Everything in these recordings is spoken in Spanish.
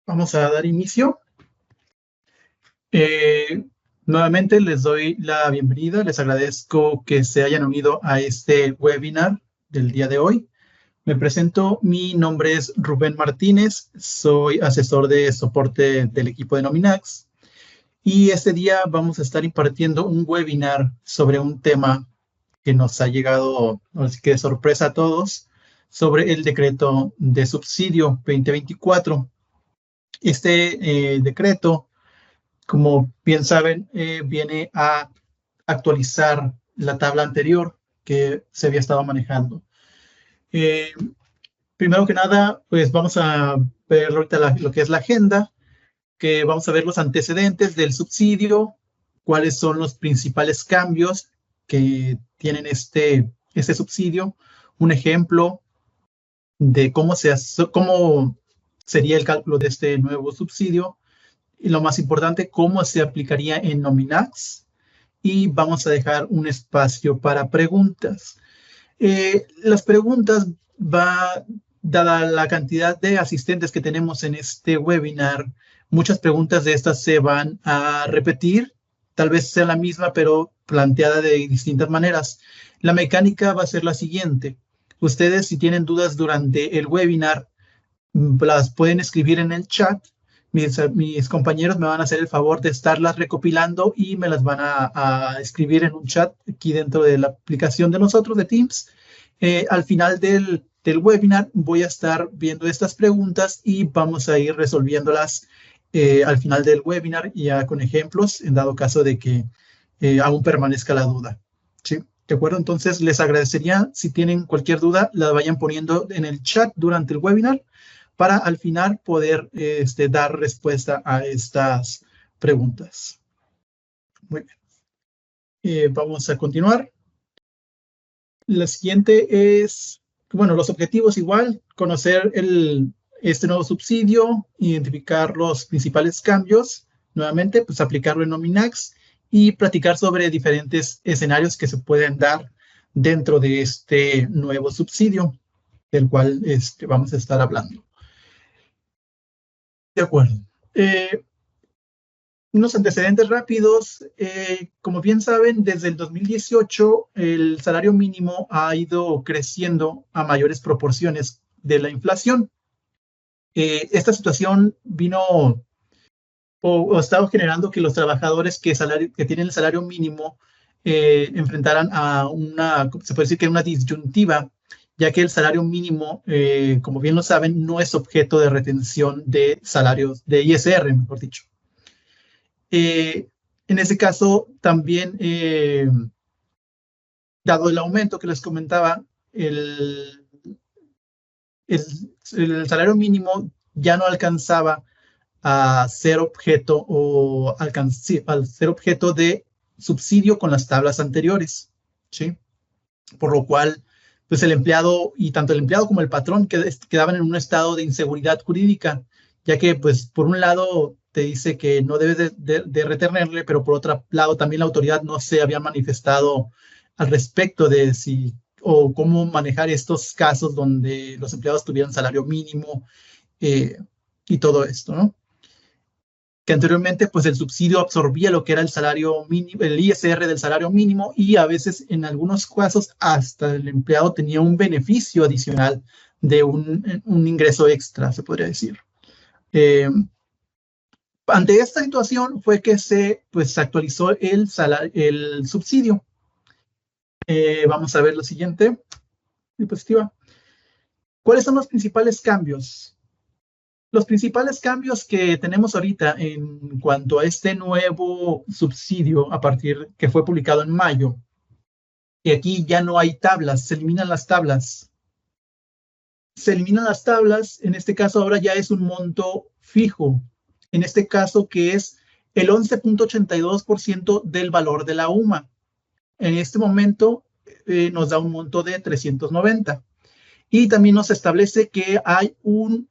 Vamos a dar inicio. Nuevamente les doy la bienvenida. Les agradezco que se hayan unido a este webinar del día de hoy. Me presento, mi nombre es Rubén Martínez, soy asesor de soporte del equipo de Nominax. Y este día vamos a estar impartiendo un webinar sobre un tema que nos ha llegado, así que de sorpresa a todos, sobre el decreto de subsidio 2024. Este decreto, como bien saben, viene a actualizar la tabla anterior que se había estado manejando. Eh, Primero que nada, pues vamos a ver ahorita lo que es la agenda, que vamos a ver los antecedentes del subsidio, cuáles son los principales cambios que tienen este subsidio, un ejemplo de cómo sería el cálculo de este nuevo subsidio, y lo más importante, cómo se aplicaría en Nominax, y vamos a dejar un espacio para preguntas. Las preguntas dada la cantidad de asistentes que tenemos en este webinar, muchas preguntas de estas se van a repetir, tal vez sea la misma, pero planteada de distintas maneras. La mecánica va a ser la siguiente. Ustedes, si tienen dudas durante el webinar, las pueden escribir en el chat. Mis compañeros me van a hacer el favor de estarlas recopilando y me las van a escribir en un chat aquí dentro de la aplicación de nosotros de Teams. Al final del webinar voy a estar viendo estas preguntas y vamos a ir resolviéndolas al final del webinar, ya con ejemplos, en dado caso de que aún permanezca la duda. ¿Sí? ¿De acuerdo? Entonces, les agradecería si tienen cualquier duda, la vayan poniendo en el chat durante el webinar para al final poder dar respuesta a estas preguntas. Muy bien. Vamos a continuar. La siguiente es, bueno, los objetivos igual, conocer este nuevo subsidio, identificar los principales cambios, nuevamente, pues aplicarlo en Nominax y platicar sobre diferentes escenarios que se pueden dar dentro de este nuevo subsidio, del cual vamos a estar hablando. De acuerdo. Unos antecedentes rápidos. Como bien saben, desde el 2018 el salario mínimo ha ido creciendo a mayores proporciones de la inflación. Esta situación vino o ha estado generando que los trabajadores que tienen el salario mínimo enfrentaran a se puede decir que una disyuntiva, ya que el salario mínimo, como bien lo saben, no es objeto de retención de salarios, de ISR, mejor dicho. En ese caso, también, dado el aumento que les comentaba, el salario mínimo ya no alcanzaba a ser objeto al ser objeto de subsidio con las tablas anteriores, ¿sí? Por lo cual, pues el empleado, y tanto el empleado como el patrón quedaban en un estado de inseguridad jurídica, ya que, pues, por un lado te dice que no debes de retenerle, pero por otro lado también la autoridad no se había manifestado al respecto de si o cómo manejar estos casos donde los empleados tuvieran salario mínimo y todo esto, ¿no? Que anteriormente, pues el subsidio absorbía lo que era el salario mínimo, el ISR del salario mínimo, y a veces, en algunos casos, hasta el empleado tenía un beneficio adicional de un ingreso extra, se podría decir. Ante esta situación fue que se actualizó el subsidio. Vamos a ver lo siguiente, diapositiva. ¿Cuáles son los principales cambios? Los principales cambios que tenemos ahorita en cuanto a este nuevo subsidio a partir que fue publicado en mayo, y aquí ya no hay tablas, se eliminan las tablas. Se eliminan las tablas, en este caso ahora ya es un monto fijo, en este caso que es el 11.82% del valor de la UMA. En este momento nos da un monto de 390. Y también nos establece que hay un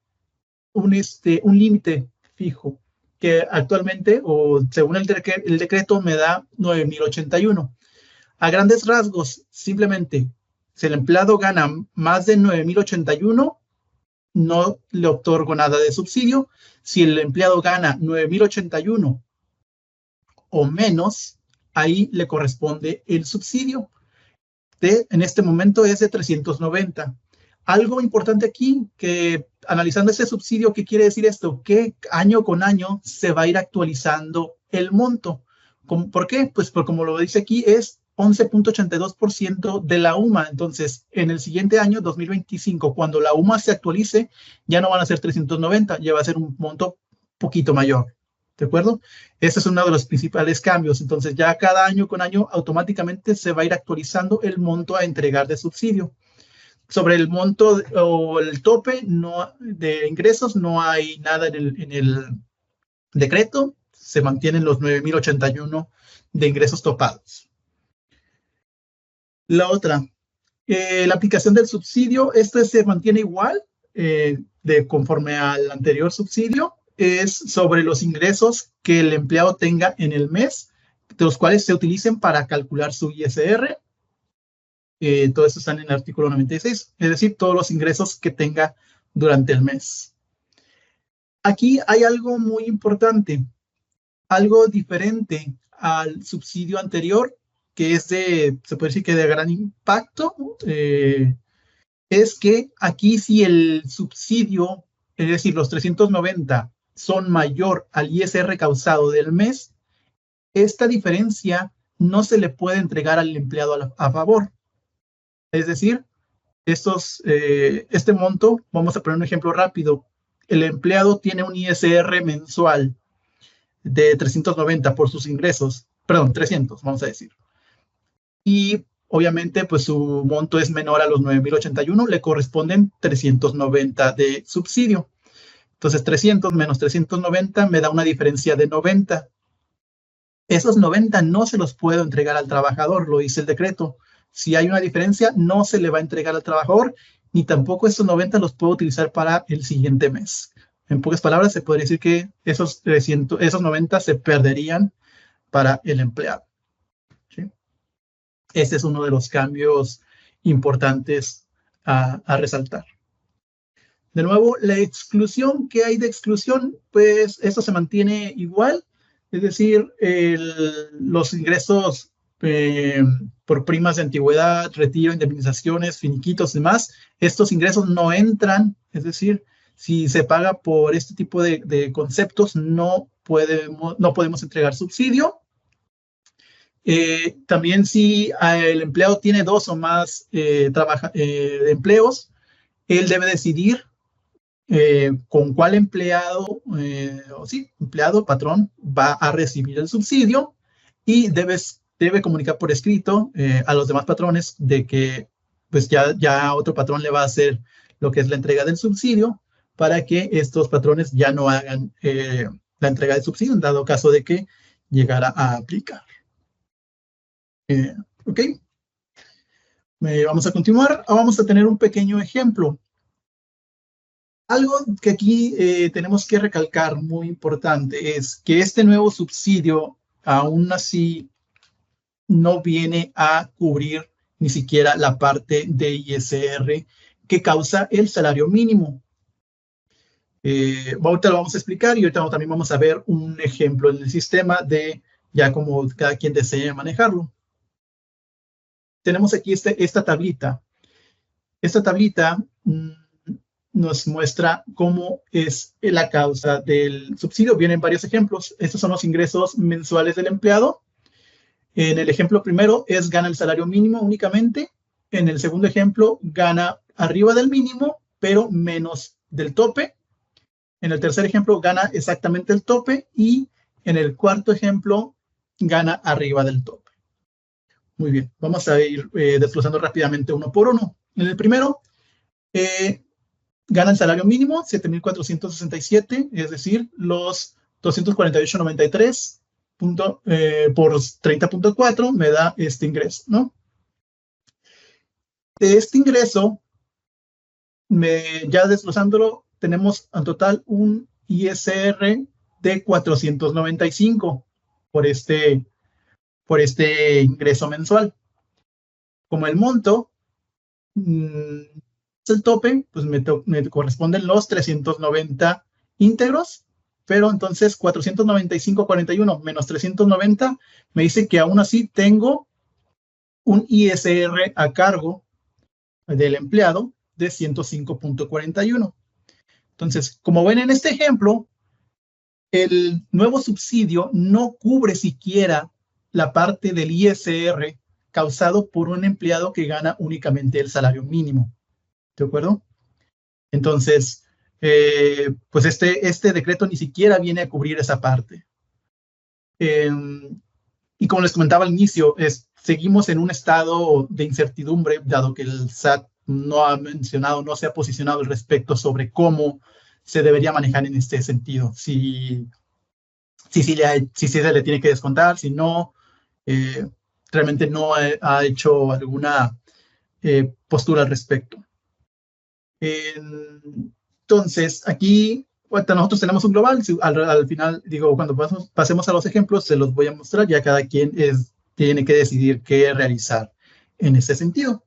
límite fijo, que actualmente, o según el decreto, me da 9,081. A grandes rasgos, simplemente, si el empleado gana más de 9,081, no le otorgo nada de subsidio. Si el empleado gana 9,081 o menos, ahí le corresponde el subsidio. En este momento es de 390. Algo importante aquí, que analizando ese subsidio, ¿qué quiere decir esto? Que año con año se va a ir actualizando el monto. ¿Por qué? Pues como lo dice aquí, es 11,82% de la UMA. Entonces, en el siguiente año, 2025, cuando la UMA se actualice, ya no van a ser 390, ya va a ser un monto poquito mayor. ¿De acuerdo? Ese es uno de los principales cambios. Entonces, ya cada año con año automáticamente se va a ir actualizando el monto a entregar de subsidio. Sobre el monto o el tope de ingresos, no hay nada en el decreto. Se mantienen los 9,081 de ingresos topados. La otra, la aplicación del subsidio, este se mantiene igual conforme al anterior subsidio. Es sobre los ingresos que el empleado tenga en el mes, de los cuales se utilicen para calcular su ISR. Todo eso está en el artículo 96, es decir, todos los ingresos que tenga durante el mes. Aquí hay algo muy importante, algo diferente al subsidio anterior, que es se puede decir que de gran impacto, es que aquí si el subsidio, es decir, los 390 son mayor al ISR causado del mes, esta diferencia no se le puede entregar al empleado a favor. Es decir, este monto, vamos a poner un ejemplo rápido. El empleado tiene un ISR mensual de 390 por sus ingresos, perdón, 300, vamos a decir. Y obviamente, pues su monto es menor a los 9,081, le corresponden 390 de subsidio. Entonces, 300 menos 390 me da una diferencia de 90. Esos 90 no se los puedo entregar al trabajador, lo dice el decreto. Si hay una diferencia, no se le va a entregar al trabajador, ni tampoco esos 90 los puedo utilizar para el siguiente mes. En pocas palabras, se podría decir que esos 90 se perderían para el empleado. ¿Sí? Este es uno de los cambios importantes a resaltar. De nuevo, la exclusión, ¿qué hay de exclusión? Pues esto se mantiene igual, es decir, los ingresos por primas de antigüedad, retiro, indemnizaciones, finiquitos y demás, estos ingresos no entran, es decir, si se paga por este tipo de conceptos, no podemos entregar subsidio. También si el empleado tiene 2 o más empleos, él debe decidir con cuál empleado, patrón, va a recibir el subsidio y debe comunicar por escrito a los demás patrones de que pues ya otro patrón le va a hacer lo que es la entrega del subsidio para que estos patrones ya no hagan la entrega del subsidio en dado caso de que llegara a aplicar. ¿Ok? Vamos a continuar. Vamos a tener un pequeño ejemplo. Algo que aquí tenemos que recalcar muy importante es que este nuevo subsidio aún así no viene a cubrir ni siquiera la parte de ISR que causa el salario mínimo. Ahorita lo vamos a explicar y ahorita también vamos a ver un ejemplo en el sistema de ya como cada quien desee manejarlo. Tenemos aquí esta tablita. Esta tablita nos muestra cómo es la causa del subsidio. Vienen varios ejemplos. Estos son los ingresos mensuales del empleado. En el ejemplo primero gana el salario mínimo únicamente. En el segundo ejemplo gana arriba del mínimo, pero menos del tope. En el tercer ejemplo gana exactamente el tope y en el cuarto ejemplo gana arriba del tope. Muy bien, vamos a ir desglosando rápidamente uno por uno. En el primero, gana el salario mínimo, 7,467, es decir, los 248,93 por 30,4 me da este ingreso, ¿no? De este ingreso, ya desglosándolo, tenemos en total un ISR de 495 por este ingreso mensual. Como el monto el tope, pues me corresponden los 390 íntegros, pero entonces 495.41 menos 390 me dice que aún así tengo un ISR a cargo del empleado de 105.41. Entonces, como ven en este ejemplo, el nuevo subsidio no cubre siquiera la parte del ISR causado por un empleado que gana únicamente el salario mínimo. ¿De acuerdo? Entonces, pues este decreto ni siquiera viene a cubrir esa parte. Y como les comentaba al inicio, seguimos en un estado de incertidumbre, dado que el SAT no ha mencionado, no se ha posicionado al respecto sobre cómo se debería manejar en este sentido. Si se le tiene que descontar, si no, realmente no ha hecho alguna postura al respecto. Entonces, aquí nosotros tenemos un global. Al final, digo, cuando pasemos a los ejemplos, se los voy a mostrar. Ya cada quien tiene que decidir qué realizar en ese sentido.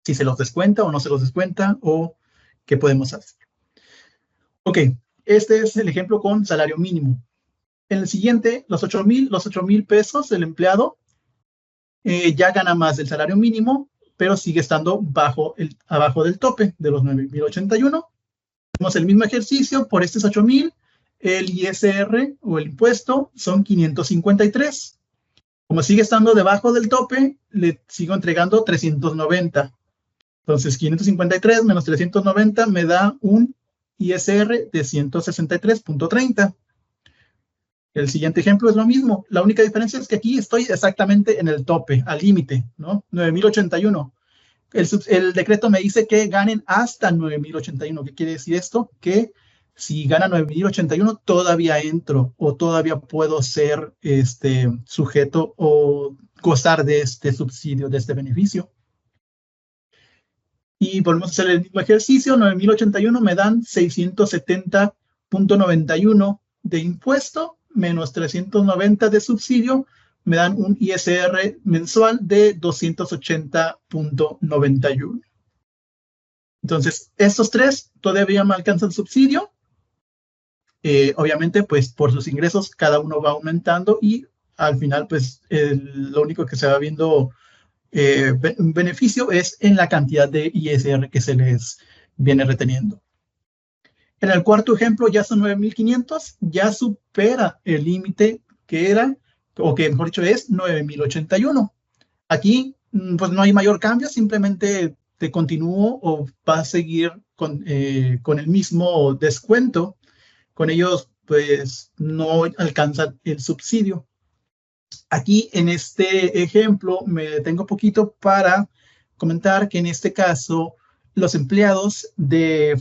Si se los descuenta o no se los descuenta, o qué podemos hacer. Ok, este es el ejemplo con salario mínimo. En el siguiente, los 8,000 pesos, el empleado ya gana más del salario mínimo, pero sigue estando abajo del tope de los 9,081. Hacemos el mismo ejercicio por estos 8,000. El ISR o el impuesto son 553. Como sigue estando debajo del tope, le sigo entregando 390. Entonces, 553 menos 390 me da un ISR de 163.30. El siguiente ejemplo es lo mismo. La única diferencia es que aquí estoy exactamente en el tope, al límite, ¿no? 9,081. El decreto me dice que ganen hasta 9,081. ¿Qué quiere decir esto? Que si gana 9,081, todavía entro o todavía puedo ser sujeto o gozar de este subsidio, de este beneficio. Y volvemos a hacer el mismo ejercicio. 9,081 me dan 670.91 de impuesto menos 390 de subsidio, me dan un ISR mensual de 280.91. Entonces, estos tres todavía me alcanzan subsidio. Obviamente, pues por sus ingresos cada uno va aumentando y al final, pues lo único que se va viendo un beneficio es en la cantidad de ISR que se les viene reteniendo. En el cuarto ejemplo ya son 9,500, ya supera el límite que era, o que mejor dicho es 9,081. Aquí pues no hay mayor cambio, simplemente te continúo o va a seguir con el mismo descuento. Con ellos pues no alcanzan el subsidio. Aquí en este ejemplo me detengo poquito para comentar que en este caso los empleados que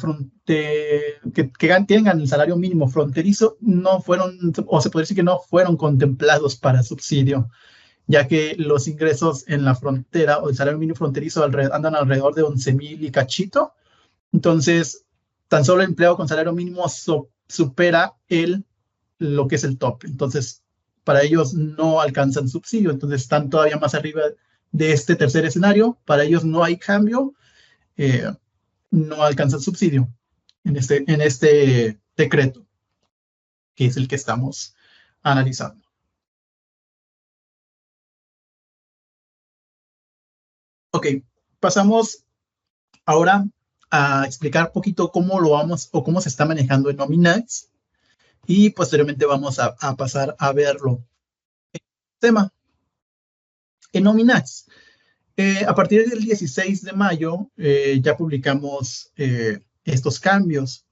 tengan el salario mínimo fronterizo no fueron, o se puede decir que no fueron contemplados para subsidio, ya que los ingresos en la frontera o el salario mínimo fronterizo andan alrededor de 11,000 y cachito. Entonces, tan solo el empleado con salario mínimo supera lo que es el tope. Entonces, para ellos no alcanzan subsidio. Entonces, están todavía más arriba de este tercer escenario. Para ellos no hay cambio. No alcanzan subsidio en este decreto, que es el que estamos analizando. Ok, pasamos ahora a explicar un poquito cómo lo vamos o cómo se está manejando en Nominax y posteriormente vamos a pasar a verlo. Tema. En Nominax, a partir del 16 de mayo ya publicamos estos cambios.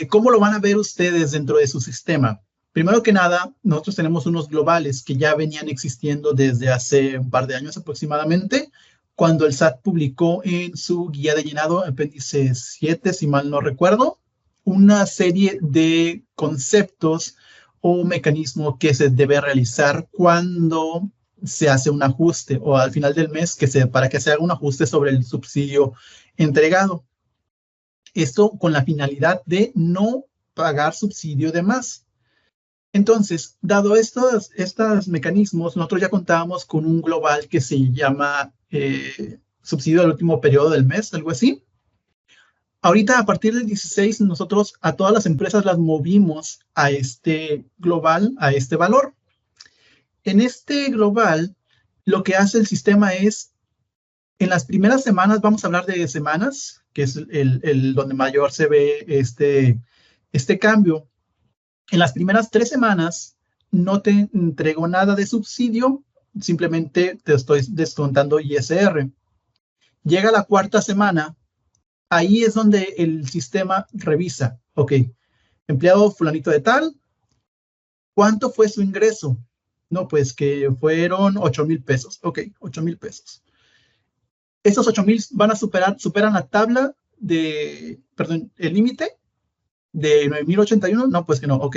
¿Cómo lo van a ver ustedes dentro de su sistema? Primero que nada, nosotros tenemos unos globales que ya venían existiendo desde hace un par de años aproximadamente, cuando el SAT publicó en su guía de llenado, apéndice 7, si mal no recuerdo, una serie de conceptos o mecanismos que se debe realizar cuando se hace un ajuste o al final del mes para que se haga un ajuste sobre el subsidio entregado. Esto con la finalidad de no pagar subsidio de más. Entonces, dado estos mecanismos, nosotros ya contábamos con un global que se llama subsidio del último periodo del mes, algo así. Ahorita, a partir del 16, nosotros a todas las empresas las movimos a este global, a este valor. En este global, lo que hace el sistema es, en las primeras semanas, vamos a hablar de semanas, que es donde mayor se ve este cambio. En las primeras 3 semanas, no te entrego nada de subsidio, simplemente te estoy descontando ISR. Llega la 4ª semana, ahí es donde el sistema revisa, ok, empleado fulanito de tal, ¿cuánto fue su ingreso? No, pues que fueron 8,000 pesos. Ok, 8,000 pesos. Esos 8,000 van a superan la tabla de, perdón, el límite de 9,081. No, pues que no, ok.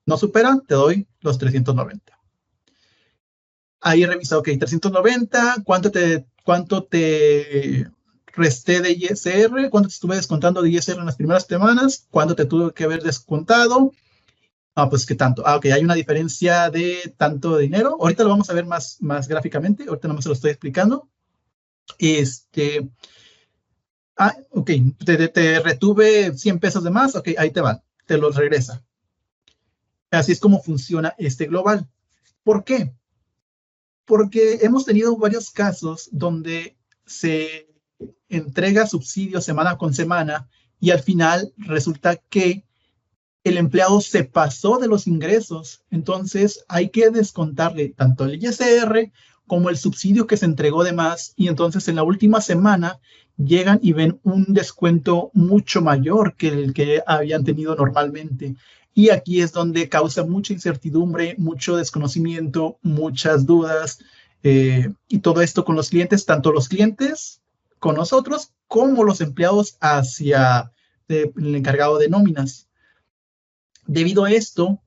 No superan, te doy los 390. Ahí revisa, ok, 390, ¿cuánto te resté de ISR? ¿Cuánto te estuve descontando de ISR en las primeras semanas? ¿Cuánto te tuve que haber descontado? Ah, pues ¿qué tanto? Ah, ok, hay una diferencia de tanto dinero. Ahorita lo vamos a ver más gráficamente. Ahorita nomás se lo estoy explicando. Ok, te retuve 100 pesos de más. Ok, ahí te van. Te los regresa. Así es como funciona este global. ¿Por qué? Porque hemos tenido varios casos donde se entrega subsidio semana con semana y al final resulta que el empleado se pasó de los ingresos, entonces hay que descontarle tanto el ISR como el subsidio que se entregó de más, y entonces en la última semana llegan y ven un descuento mucho mayor que el que habían tenido normalmente. Y aquí es donde causa mucha incertidumbre, mucho desconocimiento, muchas dudas, y todo esto con los clientes, tanto los clientes con nosotros como los empleados hacia el encargado de nóminas. Debido a esto,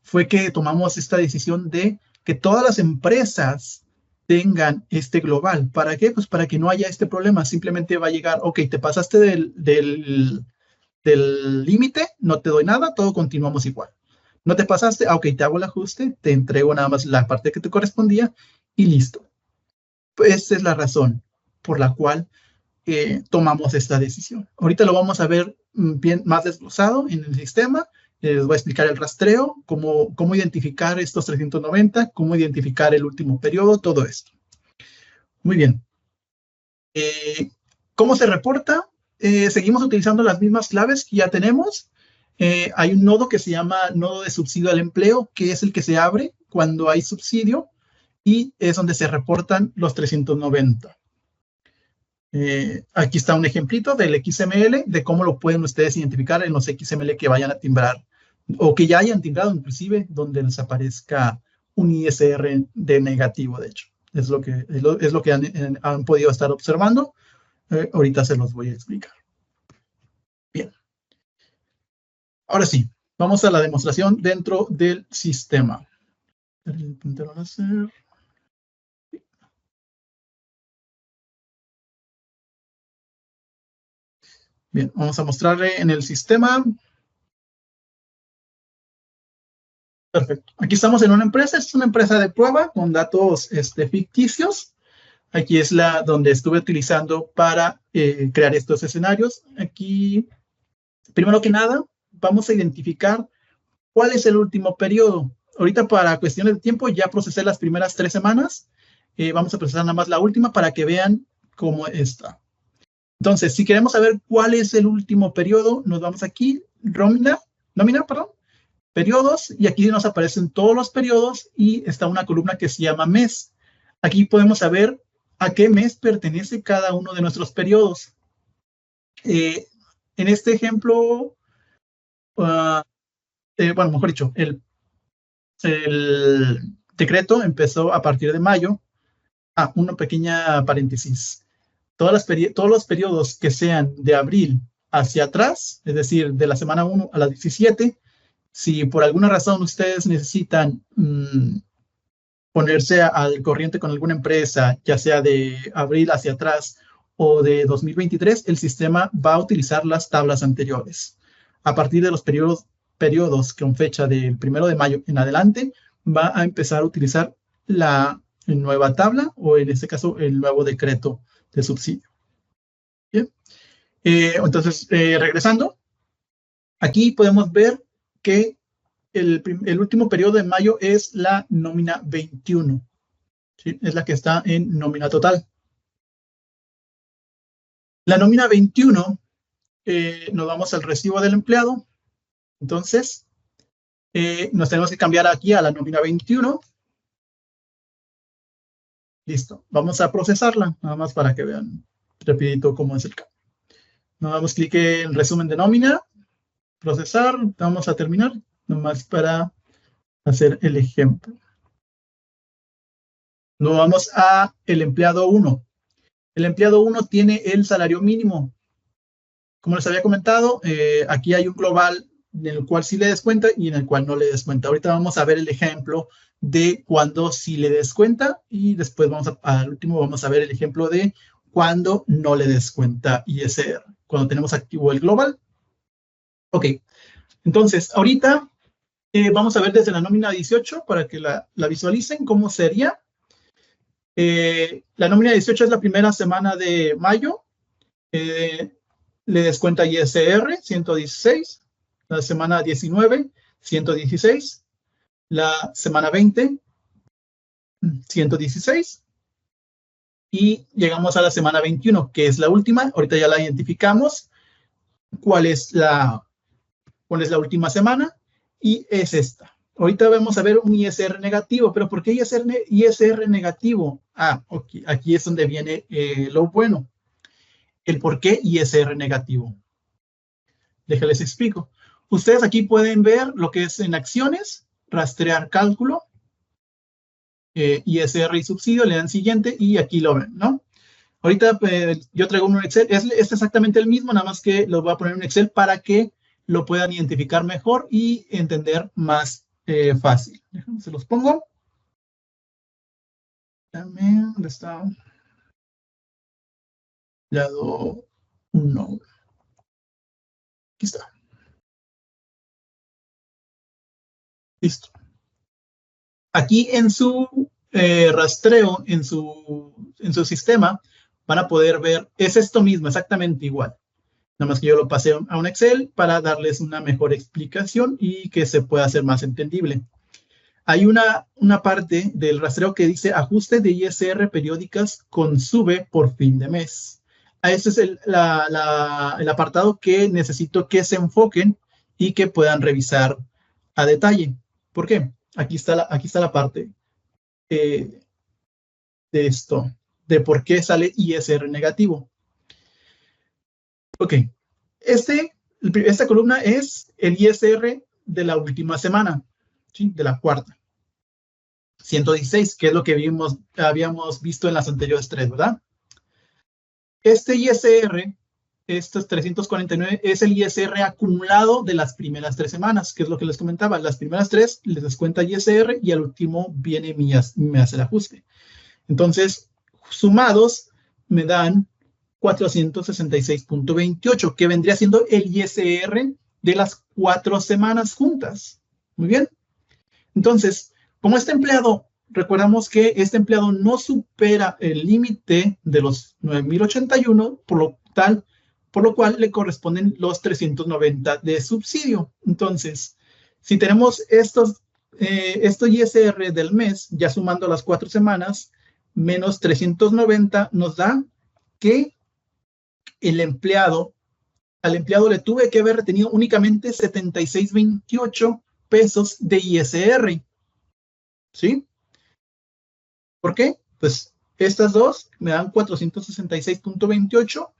fue que tomamos esta decisión de que todas las empresas tengan este global. ¿Para qué? Pues para que no haya este problema. Simplemente va a llegar, ok, te pasaste del límite, no te doy nada, todo continuamos igual. No te pasaste, ok, te hago el ajuste, te entrego nada más la parte que te correspondía y listo. Pues esa es la razón por la cual tomamos esta decisión. Ahorita lo vamos a ver bien más desglosado en el sistema. Les voy a explicar el rastreo, cómo identificar estos 390, cómo identificar el último periodo, todo esto. Muy bien. ¿Cómo se reporta? Seguimos utilizando las mismas claves que ya tenemos. Hay un nodo que se llama nodo de subsidio al empleo, que es el que se abre cuando hay subsidio y es donde se reportan los 390. Aquí está un ejemplito del XML de cómo lo pueden ustedes identificar en los XML que vayan a timbrar o que ya hayan timbrado inclusive, donde les aparezca un ISR de negativo, de hecho. Es lo que han podido estar observando. Ahorita se los voy a explicar. Bien. Ahora sí, vamos a la demostración dentro del sistema. El puntero láser. Bien, vamos a mostrarle en el sistema. Perfecto. Aquí estamos en una empresa. Es una empresa de prueba con datos ficticios. Aquí es donde estuve utilizando para crear estos escenarios. Aquí, primero que nada, vamos a identificar cuál es el último periodo. Ahorita, para cuestiones de tiempo, ya procesé las primeras 3 semanas. Vamos a procesar nada más la última para que vean cómo está. Entonces, si queremos saber cuál es el último periodo, nos vamos aquí, nómina, periodos, y aquí nos aparecen todos los periodos y está una columna que se llama mes. Aquí podemos saber a qué mes pertenece cada uno de nuestros periodos. En este ejemplo, bueno, mejor dicho, el decreto empezó a partir de mayo. Una pequeña paréntesis. Todos los periodos que sean de abril hacia atrás, es decir, de la semana 1 a la 17, si por alguna razón ustedes necesitan ponerse al corriente con alguna empresa, ya sea de abril hacia atrás o de 2023, el sistema va a utilizar las tablas anteriores. A partir de los periodos con fecha del 1 de mayo en adelante, va a empezar a utilizar nueva tabla o en este caso el nuevo decreto de subsidio. Bien. Entonces, regresando, aquí podemos ver que el último periodo de mayo es la nómina 21. ¿Sí? Es la que está en nómina total. La nómina 21, nos vamos al recibo del empleado. Entonces, nos tenemos que cambiar aquí a la nómina 21. Listo. Vamos a procesarla, nada más para que vean rapidito cómo es el cambio. Nos damos clic en resumen de nómina, procesar, vamos a terminar, nomás para hacer el ejemplo. Nos vamos a el empleado 1. El empleado 1 tiene el salario mínimo. Como les había comentado, aquí hay un global en el cual sí le descuenta y en el cual no le descuenta. Ahorita vamos a ver el ejemplo de cuando sí le descuenta y después al último vamos a ver el ejemplo de cuando no le descuenta ISR, cuando tenemos activo el global. Ok, entonces ahorita vamos a ver desde la nómina 18 para que la visualicen cómo sería. La nómina 18 es la primera semana de mayo. Le descuenta ISR 116, la semana 19 116, la semana 20 116 y llegamos a la semana 21, que es la última. Ahorita ya la identificamos. ¿Cuál es la última semana? Y es esta. Ahorita vamos a ver un ISR negativo, pero ¿por qué ISR negativo? Okay. Aquí es donde viene lo bueno. El por qué ISR negativo. Déjenles explico. Ustedes aquí pueden ver lo que es en acciones, rastrear cálculo, ISR y subsidio, le dan siguiente y aquí lo ven, ¿no? Ahorita yo traigo un Excel, es exactamente el mismo, nada más que lo voy a poner en Excel para que lo puedan identificar mejor y entender más fácil. Déjenme, se los pongo. ¿Dónde está? Lado 1. Aquí está. Listo. Aquí en su rastreo, en su sistema, van a poder ver, es esto mismo, exactamente igual. Nada más que yo lo pasé a un Excel para darles una mejor explicación y que se pueda hacer más entendible. Hay una parte del rastreo que dice ajuste de ISR periódicas con sube por fin de mes. Ese es el apartado que necesito que se enfoquen y que puedan revisar a detalle. ¿Por qué? Aquí está la parte de esto, de por qué sale ISR negativo. Ok, esta columna es el ISR de la última semana, ¿sí? De la cuarta. 116, que es lo que habíamos visto en las anteriores tres, ¿verdad? Este ISR, estos 349, es el ISR acumulado de las primeras 3 semanas, que es lo que les comentaba. Las primeras 3 les descuenta ISR y al último viene me hace el ajuste. Entonces, sumados, me dan 466.28, que vendría siendo el ISR de las 4 semanas juntas. Muy bien. Entonces, como este empleado, recordamos que este empleado no supera el límite de los 9,081, por lo cual le corresponden los 390 de subsidio. Entonces, si tenemos estos ISR del mes, ya sumando las 4 semanas, menos 390, nos da que al empleado le tuve que haber retenido únicamente 76.28 pesos de ISR. ¿Sí? ¿Por qué? Pues estas dos me dan 466.28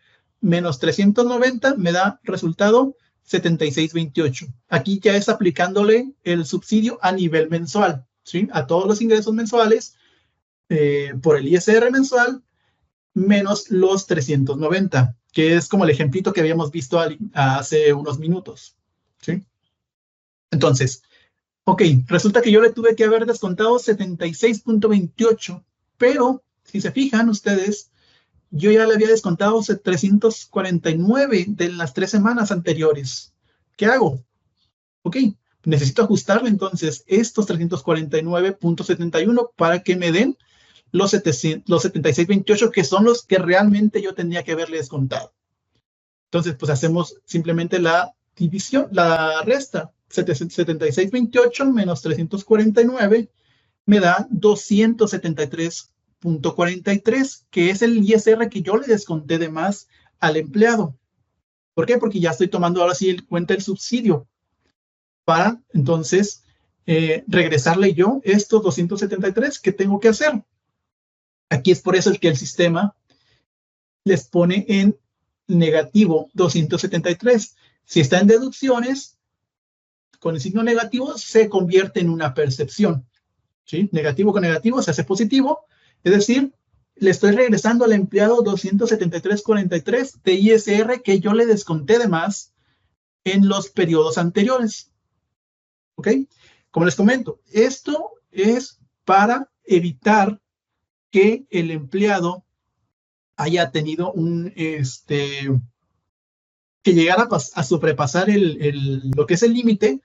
menos 390 me da resultado 76.28. Aquí ya es aplicándole el subsidio a nivel mensual, ¿sí? A todos los ingresos mensuales por el ISR mensual menos los 390, que es como el ejemplito que habíamos visto hace unos minutos, ¿sí? Entonces, ok, resulta que yo le tuve que haber descontado 76.28, pero si se fijan ustedes, yo ya le había descontado 349 de las 3 semanas anteriores. ¿Qué hago? Ok, necesito ajustarle entonces estos 349.71 para que me den los 76.28, que son los que realmente yo tendría que haberle descontado. Entonces, pues hacemos simplemente la división, la resta. 76.28 menos 349 me da 273.43, que es el ISR que yo le desconté de más al empleado. ¿Por qué? Porque ya estoy tomando ahora sí en cuenta el subsidio para entonces regresarle yo estos 273 que tengo que hacer. Aquí es por eso que el sistema les pone en negativo 273. Si está en deducciones, con el signo negativo se convierte en una percepción. ¿Sí? Negativo con negativo se hace positivo. Es decir, le estoy regresando al empleado 273.43 de ISR que yo le desconté de más en los periodos anteriores. ¿Ok? Como les comento, esto es para evitar que el empleado haya tenido que llegara a sobrepasar lo que es el límite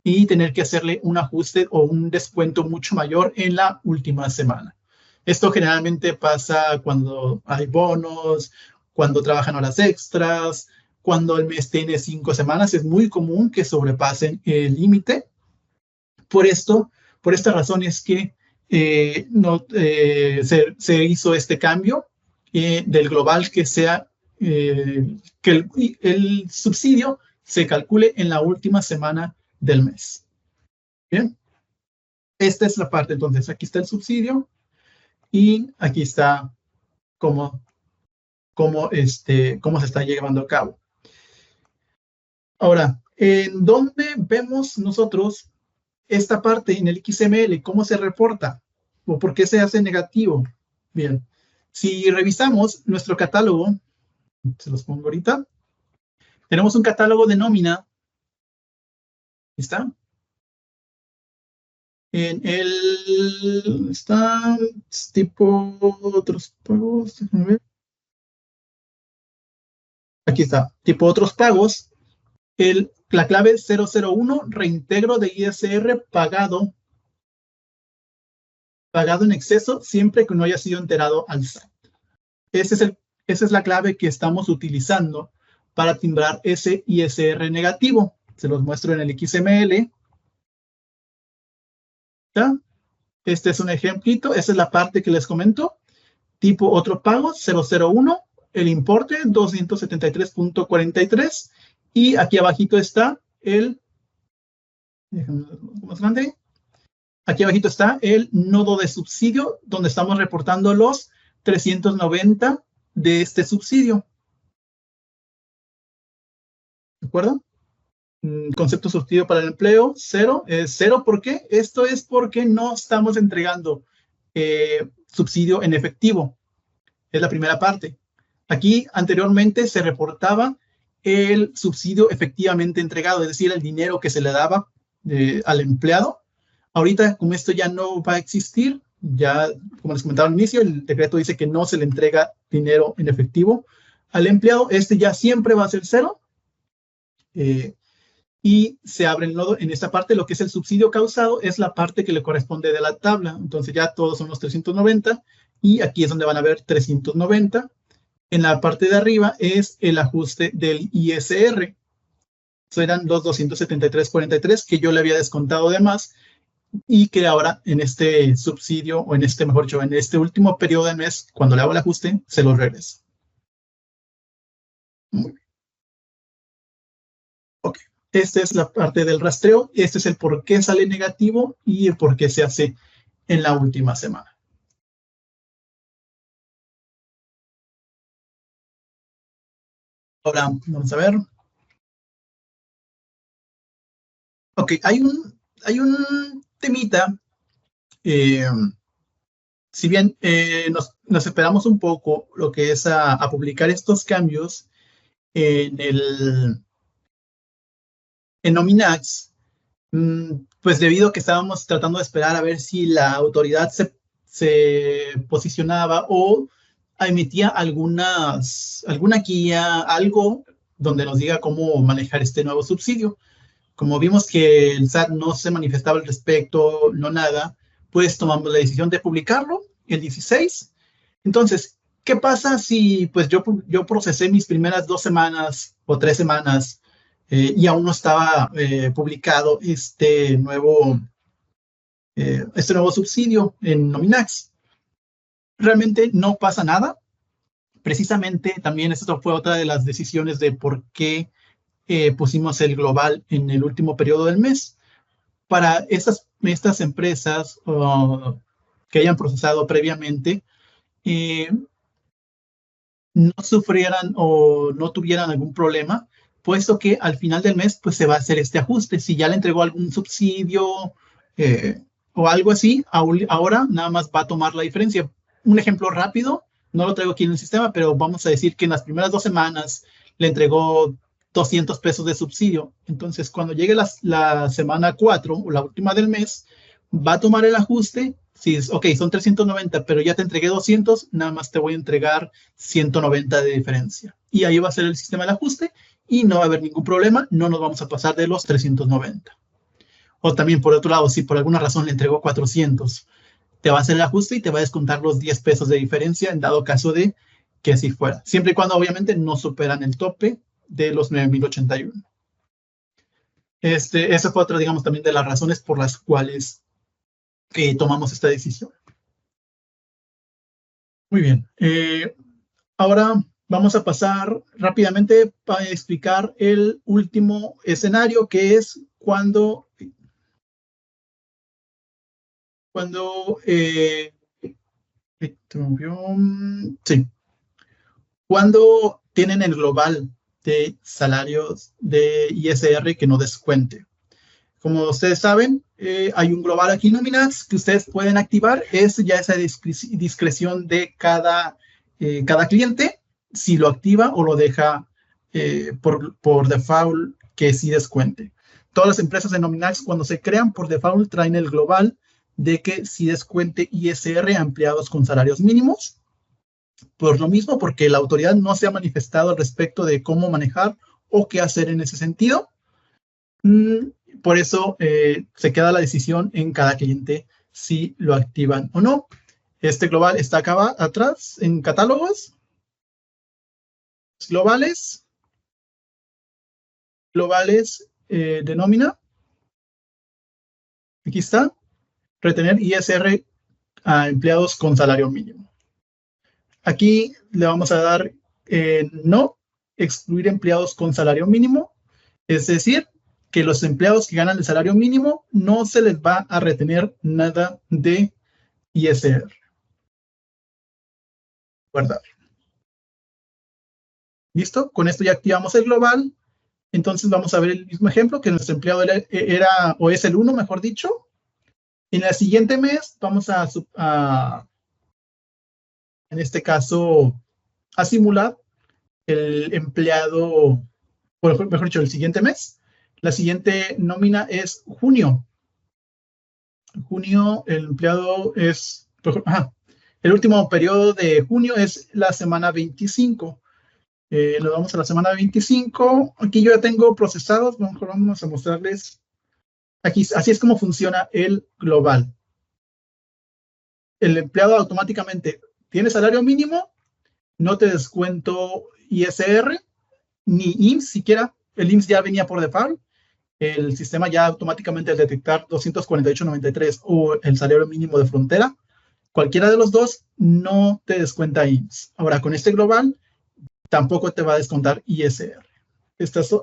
y tener que hacerle un ajuste o un descuento mucho mayor en la última semana. Esto generalmente pasa cuando hay bonos, cuando trabajan horas extras, cuando el mes tiene 5 semanas. Es muy común que sobrepasen el límite. Por esta razón es que se hizo este cambio del global que sea que el subsidio se calcule en la última semana del mes. Bien, esta es la parte. Entonces, aquí está el subsidio y aquí está cómo se está llevando a cabo. Ahora, ¿en dónde vemos nosotros esta parte en el XML? ¿Cómo se reporta? ¿O por qué se hace negativo? Bien, si revisamos nuestro catálogo, se los pongo ahorita, tenemos un catálogo de nómina. ¿Está? En el está tipo otros pagos. Déjenme ver. Aquí está, tipo otros pagos. La clave 001, reintegro de ISR pagado en exceso siempre que no haya sido enterado al SAT. Esa es la clave que estamos utilizando para timbrar ese ISR negativo. Se los muestro en el XML. ¿Ya? Este es un ejemplito. Esa es la parte que les comento. Tipo otro pago 001, el importe 273.43. Y aquí abajito está más grande. Aquí abajito está el nodo de subsidio, donde estamos reportando los 390 de este subsidio. ¿De acuerdo? Concepto subsidio para el empleo, 0. ¿Cero por qué? Esto es porque no estamos entregando subsidio en efectivo. Es la primera parte. Aquí anteriormente se reportaba el subsidio efectivamente entregado, es decir, el dinero que se le daba al empleado. Ahorita, como esto ya no va a existir, ya, como les comentaba al inicio, el decreto dice que no se le entrega dinero en efectivo al empleado. Este ya siempre va a ser 0. Y se abre el nodo en esta parte. Lo que es el subsidio causado es la parte que le corresponde de la tabla. Entonces ya todos son los 390 y aquí es donde van a ver 390. En la parte de arriba es el ajuste del ISR. Eso eran los 273.43 que yo le había descontado de más y que ahora en este subsidio, o en este, mejor dicho, en este último periodo del mes, cuando le hago el ajuste, se los regreso. Muy bien. Ok. Esta es la parte del rastreo. Este es el por qué sale negativo y el por qué se hace en la última semana. Ahora, vamos a ver. Ok, hay un temita. Si bien nos esperamos un poco lo que es a publicar estos cambios en Nominax, pues debido a que estábamos tratando de esperar a ver si la autoridad se posicionaba o emitía alguna guía, algo donde nos diga cómo manejar este nuevo subsidio. Como vimos que el SAT no se manifestaba al respecto, no nada, pues tomamos la decisión de publicarlo el 16. Entonces, ¿qué pasa si pues yo procesé mis primeras 2 semanas o 3 semanas y aún no estaba publicado este nuevo subsidio en Nominax? Realmente no pasa nada. Precisamente también esto fue otra de las decisiones de por qué pusimos el global en el último periodo del mes. Para estas empresas que hayan procesado previamente, no sufrieran o no tuvieran algún problema, puesto que al final del mes pues se va a hacer este ajuste. Si ya le entregó algún subsidio o algo así, ahora nada más va a tomar la diferencia. Un ejemplo rápido, no lo traigo aquí en el sistema, pero vamos a decir que en las primeras 2 semanas le entregó 200 pesos de subsidio. Entonces, cuando llegue la semana 4 o la última del mes, va a tomar el ajuste. Si es, ok, son 390, pero ya te entregué 200, nada más te voy a entregar 190 de diferencia. Y ahí va a ser el sistema de ajuste y no va a haber ningún problema, no nos vamos a pasar de los 390. O también, por otro lado, si por alguna razón le entregó 400, te va a hacer el ajuste y te va a descontar los 10 pesos de diferencia en dado caso de que así fuera. Siempre y cuando, obviamente, no superan el tope de los 9,081. Esa fue otra, digamos, también de las razones por las cuales tomamos esta decisión. Muy bien. Ahora vamos a pasar rápidamente para explicar el último escenario, que es cuando tienen el global de salarios de ISR que no descuente. Como ustedes saben, hay un global aquí en Nominax que ustedes pueden activar. Es ya esa discreción de cada cliente, si lo activa o lo deja por default que sí descuente. Todas las empresas de Nominax, cuando se crean por default, traen el global de que sí descuente ISR a empleados con salarios mínimos. Por lo mismo, porque la autoridad no se ha manifestado al respecto de cómo manejar o qué hacer en ese sentido. Por eso se queda la decisión en cada cliente si lo activan o no. Este global está acá atrás en catálogos. Globales de nómina. Aquí está. Retener ISR a empleados con salario mínimo. Aquí le vamos a dar no, excluir empleados con salario mínimo. Es decir, que los empleados que ganan el salario mínimo no se les va a retener nada de ISR. Guardar. ¿Listo? Con esto ya activamos el global. Entonces vamos a ver el mismo ejemplo, que nuestro empleado era o es el 1, mejor dicho. En el siguiente mes vamos en este caso, a simular el empleado, mejor dicho, el siguiente mes. La siguiente nómina es junio. Junio, el empleado es, el último periodo de junio es la semana 25. Nos vamos a la semana 25. Aquí yo ya tengo procesados. Vamos a mostrarles. Aquí, así es como funciona el global. El empleado automáticamente tiene salario mínimo, no te descuento ISR, ni IMSS siquiera. El IMSS ya venía por default. El sistema ya automáticamente al detectar 248.93 o el salario mínimo de frontera, cualquiera de los dos no te descuenta IMSS. Ahora, con este global, tampoco te va a descontar ISR.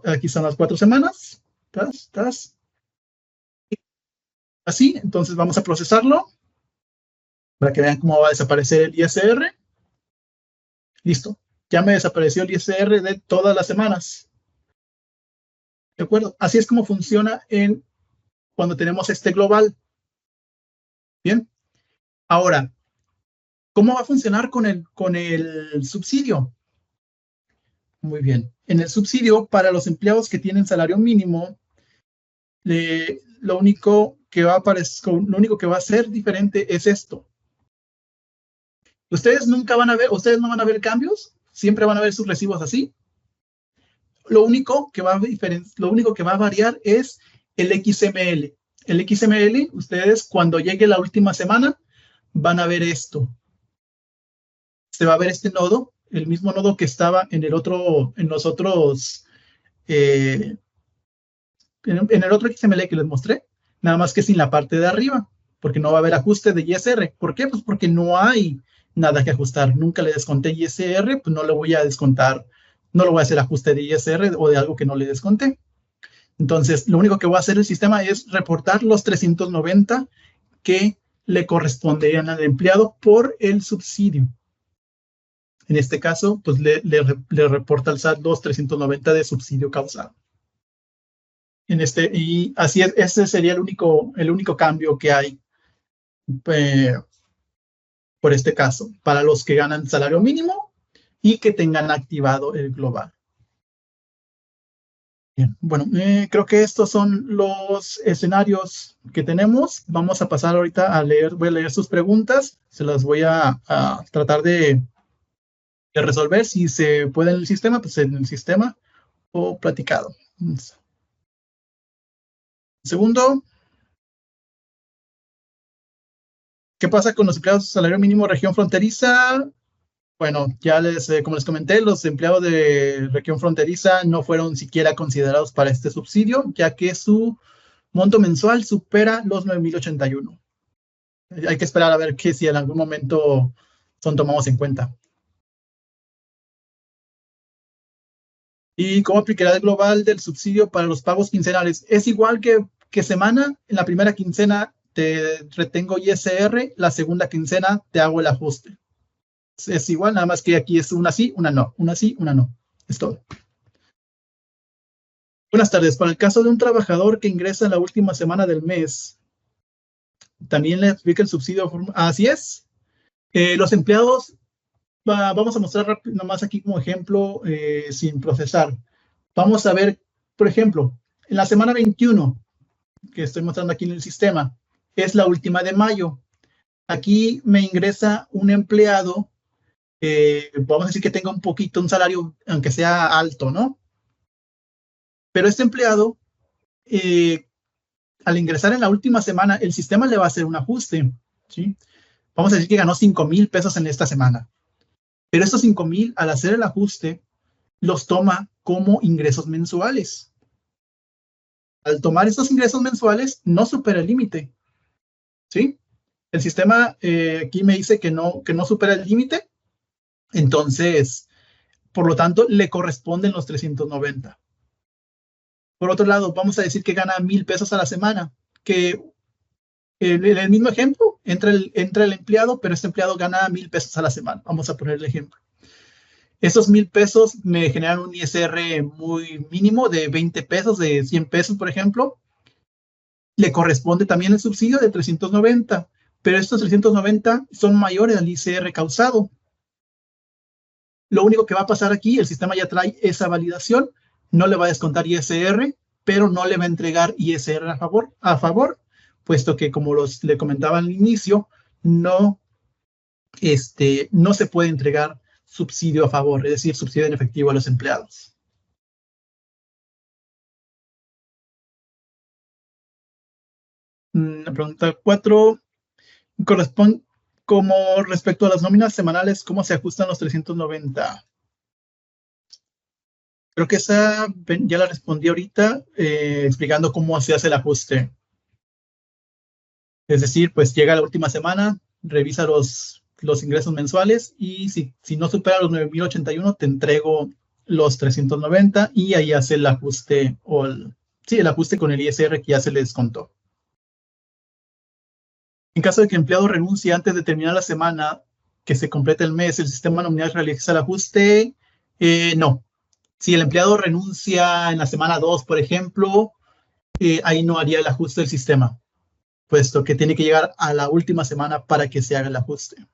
Aquí son las 4 semanas. Así, entonces vamos a procesarlo para que vean cómo va a desaparecer el ISR. Listo. Ya me desapareció el ISR de todas las semanas. ¿De acuerdo? Así es como funciona cuando tenemos este global. Bien. Ahora, ¿cómo va a funcionar con el subsidio? Muy bien. En el subsidio, para los empleados que tienen salario mínimo, lo único que va a ser diferente es esto. Ustedes no van a ver cambios, siempre van a ver sus recibos así. Lo único que va a variar es el XML. El XML, ustedes cuando llegue la última semana van a ver esto. Se va a ver este nodo, el mismo nodo que estaba en el otro, en los otros, en el otro XML que les mostré, nada más que sin la parte de arriba, porque no va a haber ajuste de ISR. ¿Por qué? Pues porque no hay nada que ajustar. Nunca le desconté ISR, pues no le voy a descontar, no le voy a hacer ajuste de ISR o de algo que no le desconté. Entonces, lo único que va a hacer el sistema es reportar los 390 que le corresponderían al empleado por el subsidio. En este caso, pues le reporta al SAT los 390 de subsidio causado. Y así es, ese sería el único cambio que hay por este caso, para los que ganan salario mínimo y que tengan activado el global. Bien, bueno, creo que estos son los escenarios que tenemos. Vamos a pasar ahorita a leer, voy a leer sus preguntas, se las voy a tratar de resolver. Si se puede en el sistema, pues en el sistema o platicado. Segundo, ¿qué pasa con los empleados de salario mínimo región fronteriza? Bueno, ya como les comenté, los empleados de región fronteriza no fueron siquiera considerados para este subsidio, ya que su monto mensual supera los 9,081. Hay que esperar a ver que si en algún momento son tomados en cuenta. ¿Y cómo aplicará el global del subsidio para los pagos quincenales? Es igual que semana. En la primera quincena te retengo ISR, la segunda quincena te hago el ajuste. Es igual, nada más que aquí es una sí, una no. Una sí, una no. Es todo. Buenas tardes. Para el caso de un trabajador que ingresa en la última semana del mes, ¿también le aplica el subsidio? Así es. Los empleados, vamos a mostrar rápido, nomás aquí como ejemplo, sin procesar. Vamos a ver, por ejemplo, en la semana 21, que estoy mostrando aquí en el sistema, es la última de mayo. Aquí me ingresa un empleado, vamos a decir que tenga un salario, aunque sea alto, ¿no? Pero este empleado, al ingresar en la última semana, el sistema le va a hacer un ajuste, ¿sí? Vamos a decir que ganó 5,000 pesos en esta semana. Pero estos 5,000, al hacer el ajuste, los toma como ingresos mensuales. Al tomar estos ingresos mensuales, no supera el límite, ¿sí? El sistema aquí me dice que no supera el límite, entonces, por lo tanto, le corresponden los 390. Por otro lado, vamos a decir que gana 1,000 pesos a la semana, que en el mismo ejemplo, entra el empleado, pero este empleado gana 1,000 pesos a la semana. Vamos a poner el ejemplo. Esos 1,000 pesos me generan un ISR muy mínimo de 20 pesos, de 100 pesos, por ejemplo. Le corresponde también el subsidio de 390, pero estos 390 son mayores al ISR causado. Lo único que va a pasar aquí, el sistema ya trae esa validación, no le va a descontar ISR, pero no le va a entregar ISR a favor, puesto que, como le comentaba al inicio, no se puede entregar subsidio a favor, es decir, subsidio en efectivo a los empleados. La pregunta 4 corresponde como respecto a las nóminas semanales, ¿cómo se ajustan los 390? Creo que esa ya la respondí ahorita, explicando cómo se hace el ajuste. Es decir, pues llega la última semana, revisa los ingresos mensuales y si no supera los 9,081, te entrego los 390 y ahí hace el ajuste el ajuste con el ISR que ya se le descontó. En caso de que el empleado renuncie antes de terminar la semana que se complete el mes, ¿el sistema nominal realiza el ajuste? No. Si el empleado renuncia en la semana 2, por ejemplo, ahí no haría el ajuste del sistema, puesto que tiene que llegar a la última semana para que se haga el ajuste.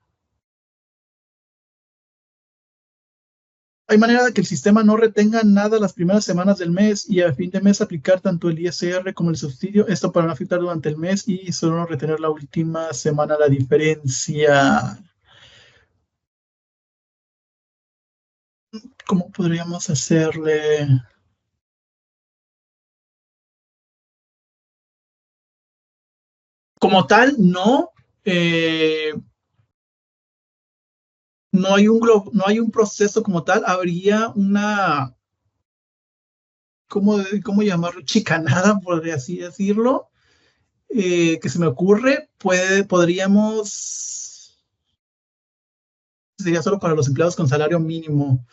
¿Hay manera de que el sistema no retenga nada las primeras semanas del mes y a fin de mes aplicar tanto el ISR como el subsidio? Esto para no afectar durante el mes y solo no retener la última semana la diferencia. ¿Cómo podríamos hacerle? Como tal, no. no hay un proceso como tal, habría una, ¿cómo llamarlo? Chicanada, por así decirlo, que se me ocurre. Podríamos, sería solo para los empleados con salario mínimo.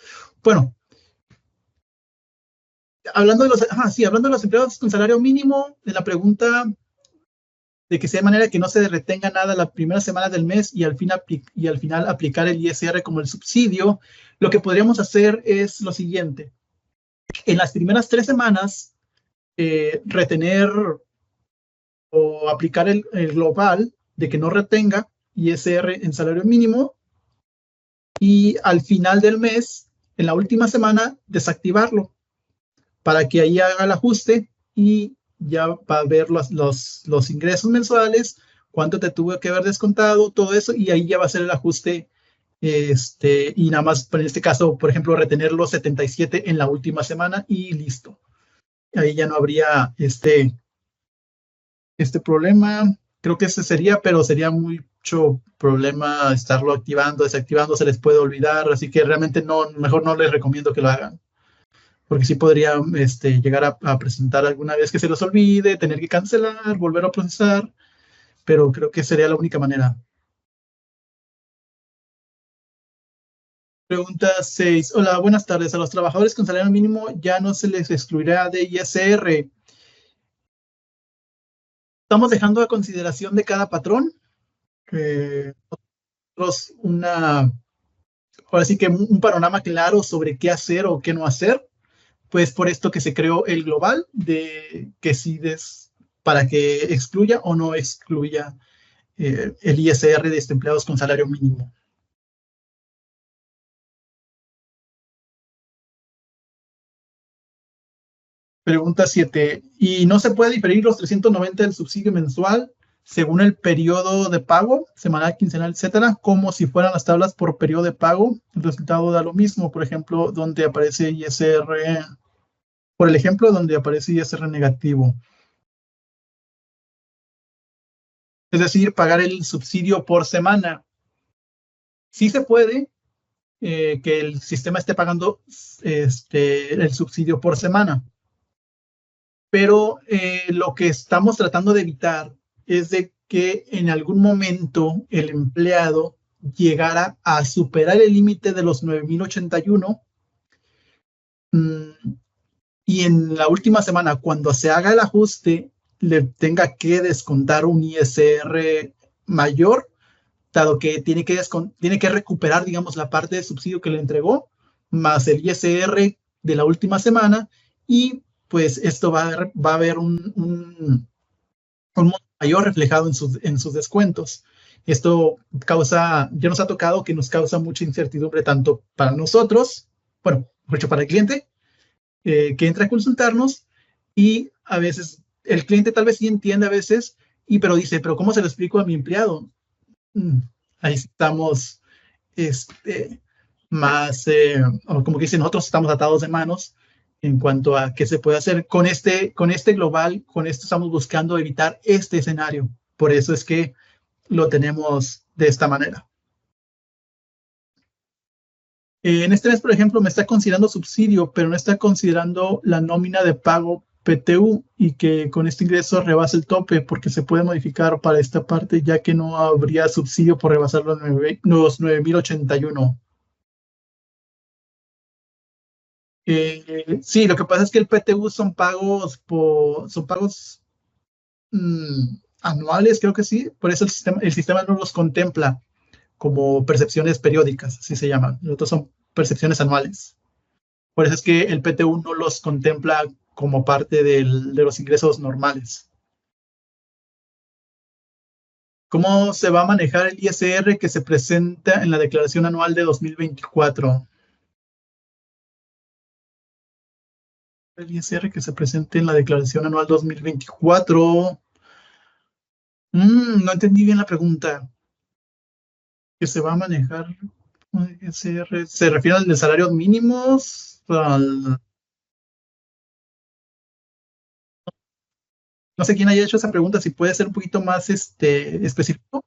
Bueno, hablando de los empleados con salario mínimo, de la pregunta de que sea de manera que no se retenga nada la primera semana del mes y al final aplicar el ISR como el subsidio, lo que podríamos hacer es lo siguiente. En las primeras 3 semanas, retener o aplicar el global de que no retenga ISR en salario mínimo, y al final del mes, en la última semana, desactivarlo para que ahí haga el ajuste y ya va a ver los ingresos mensuales, cuánto te tuvo que haber descontado, todo eso, y ahí ya va a ser el ajuste. Y nada más, en este caso, por ejemplo, retener los 77 en la última semana y listo. Ahí ya no habría este problema. Creo que ese sería, pero sería mucho problema estarlo activando, desactivando, se les puede olvidar, así que realmente no, mejor no les recomiendo que lo hagan, porque sí podría llegar a presentar alguna vez que se los olvide, tener que cancelar, volver a procesar, pero creo que sería la única manera. Pregunta 6. Hola, buenas tardes. A los trabajadores con salario mínimo ya no se les excluirá de ISR. Estamos dejando a consideración de cada patrón. Nosotros ahora sí que un panorama claro sobre qué hacer o qué no hacer, pues por esto que se creó el global de que si para que excluya o no excluya el ISR de empleados con salario mínimo. Pregunta 7. ¿Y no se puede diferir los 390 del subsidio mensual según el periodo de pago, semanal, quincenal, etcétera, como si fueran las tablas por periodo de pago? El resultado da lo mismo, por ejemplo, donde aparece ISR, por el ejemplo, donde aparece ISR negativo. Es decir, pagar el subsidio por semana. Sí se puede que el sistema esté pagando el subsidio por semana, pero lo que estamos tratando de evitar es de que en algún momento el empleado llegara a superar el límite de los 9,081, y en la última semana, cuando se haga el ajuste, le tenga que descontar un ISR mayor, dado que tiene que recuperar, digamos, la parte de subsidio que le entregó, más el ISR de la última semana, y pues esto va a haber un monto mayor reflejado en sus descuentos. Esto ya nos ha tocado que nos causa mucha incertidumbre tanto para nosotros, bueno, mucho para el cliente, que entra a consultarnos, y a veces el cliente tal vez sí entiende a veces, pero dice, pero ¿cómo se lo explico a mi empleado? Ahí estamos más, como que dicen, nosotros estamos atados de manos en cuanto a qué se puede hacer con este global. Con esto estamos buscando evitar este escenario. Por eso es que lo tenemos de esta manera. En este mes, por ejemplo, me está considerando subsidio, pero no está considerando la nómina de pago PTU, y que con este ingreso rebasa el tope, porque se puede modificar para esta parte, ya que no habría subsidio por rebasar los 9,081. Sí, lo que pasa es que el PTU son pagos anuales, creo que sí. Por eso el sistema no los contempla como percepciones periódicas, así se llaman. Los otros son percepciones anuales. Por eso es que el PTU no los contempla como parte de los ingresos normales. ¿Cómo se va a manejar el ISR que se presenta en la declaración anual de 2024? El ISR que se presente en la declaración anual 2024. No entendí bien la pregunta. ¿Que se va a manejar ISR? ¿Se refiere al de salarios mínimos? No sé quién haya hecho esa pregunta, si puede ser un poquito más específico.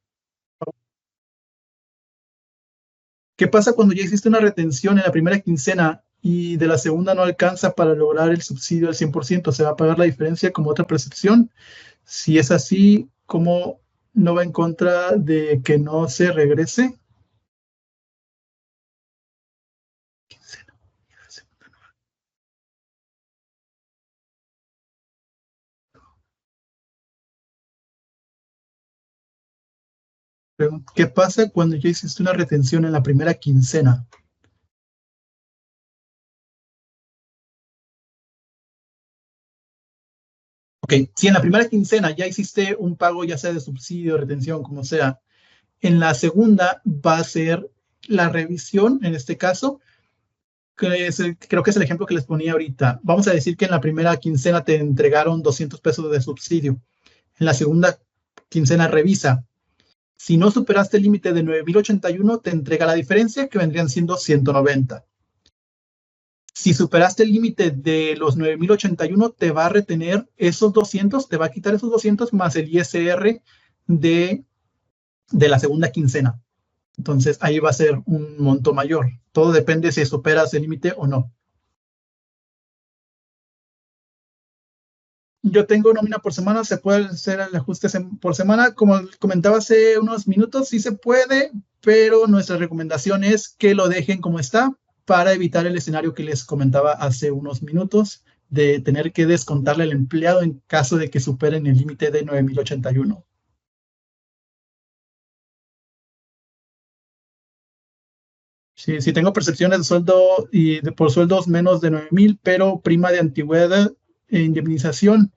¿Qué pasa cuando ya hiciste una retención en la primera quincena y de la segunda no alcanza para lograr el subsidio al 100%? ¿Se va a pagar la diferencia como otra percepción? Si es así, ¿cómo no va en contra de que no se regrese? ¿Qué pasa cuando ya hiciste una retención en la primera quincena? Ok, si en la primera quincena ya hiciste un pago, ya sea de subsidio, retención, como sea, en la segunda va a ser la revisión, en este caso, creo que es el ejemplo que les ponía ahorita. Vamos a decir que en la primera quincena te entregaron 200 pesos de subsidio. En la segunda quincena revisa. Si no superaste el límite de 9,081, te entrega la diferencia, que vendrían siendo 190. Si superaste el límite de los 9,081, te va a retener esos 200, te va a quitar esos 200 más el ISR de la segunda quincena. Entonces ahí va a ser un monto mayor. Todo depende si superas el límite o no. Yo tengo nómina por semana, se puede hacer el ajuste por semana. Como comentaba hace unos minutos, sí se puede, pero nuestra recomendación es que lo dejen como está para evitar el escenario que les comentaba hace unos minutos de tener que descontarle al empleado en caso de que superen el límite de 9,081. Si tengo percepciones de sueldo y por sueldos menos de 9,000, pero prima de antigüedad e indemnización.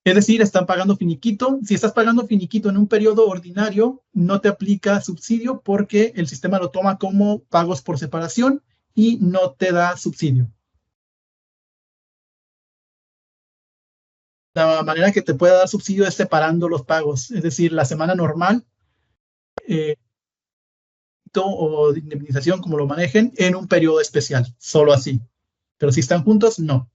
Es decir, están pagando finiquito. Si estás pagando finiquito en un periodo ordinario, no te aplica subsidio porque el sistema lo toma como pagos por separación y no te da subsidio. La manera que te puede dar subsidio es separando los pagos, es decir, la semana normal eh, o de indemnización, como lo manejen, en un periodo especial, solo así. Pero si están juntos, no.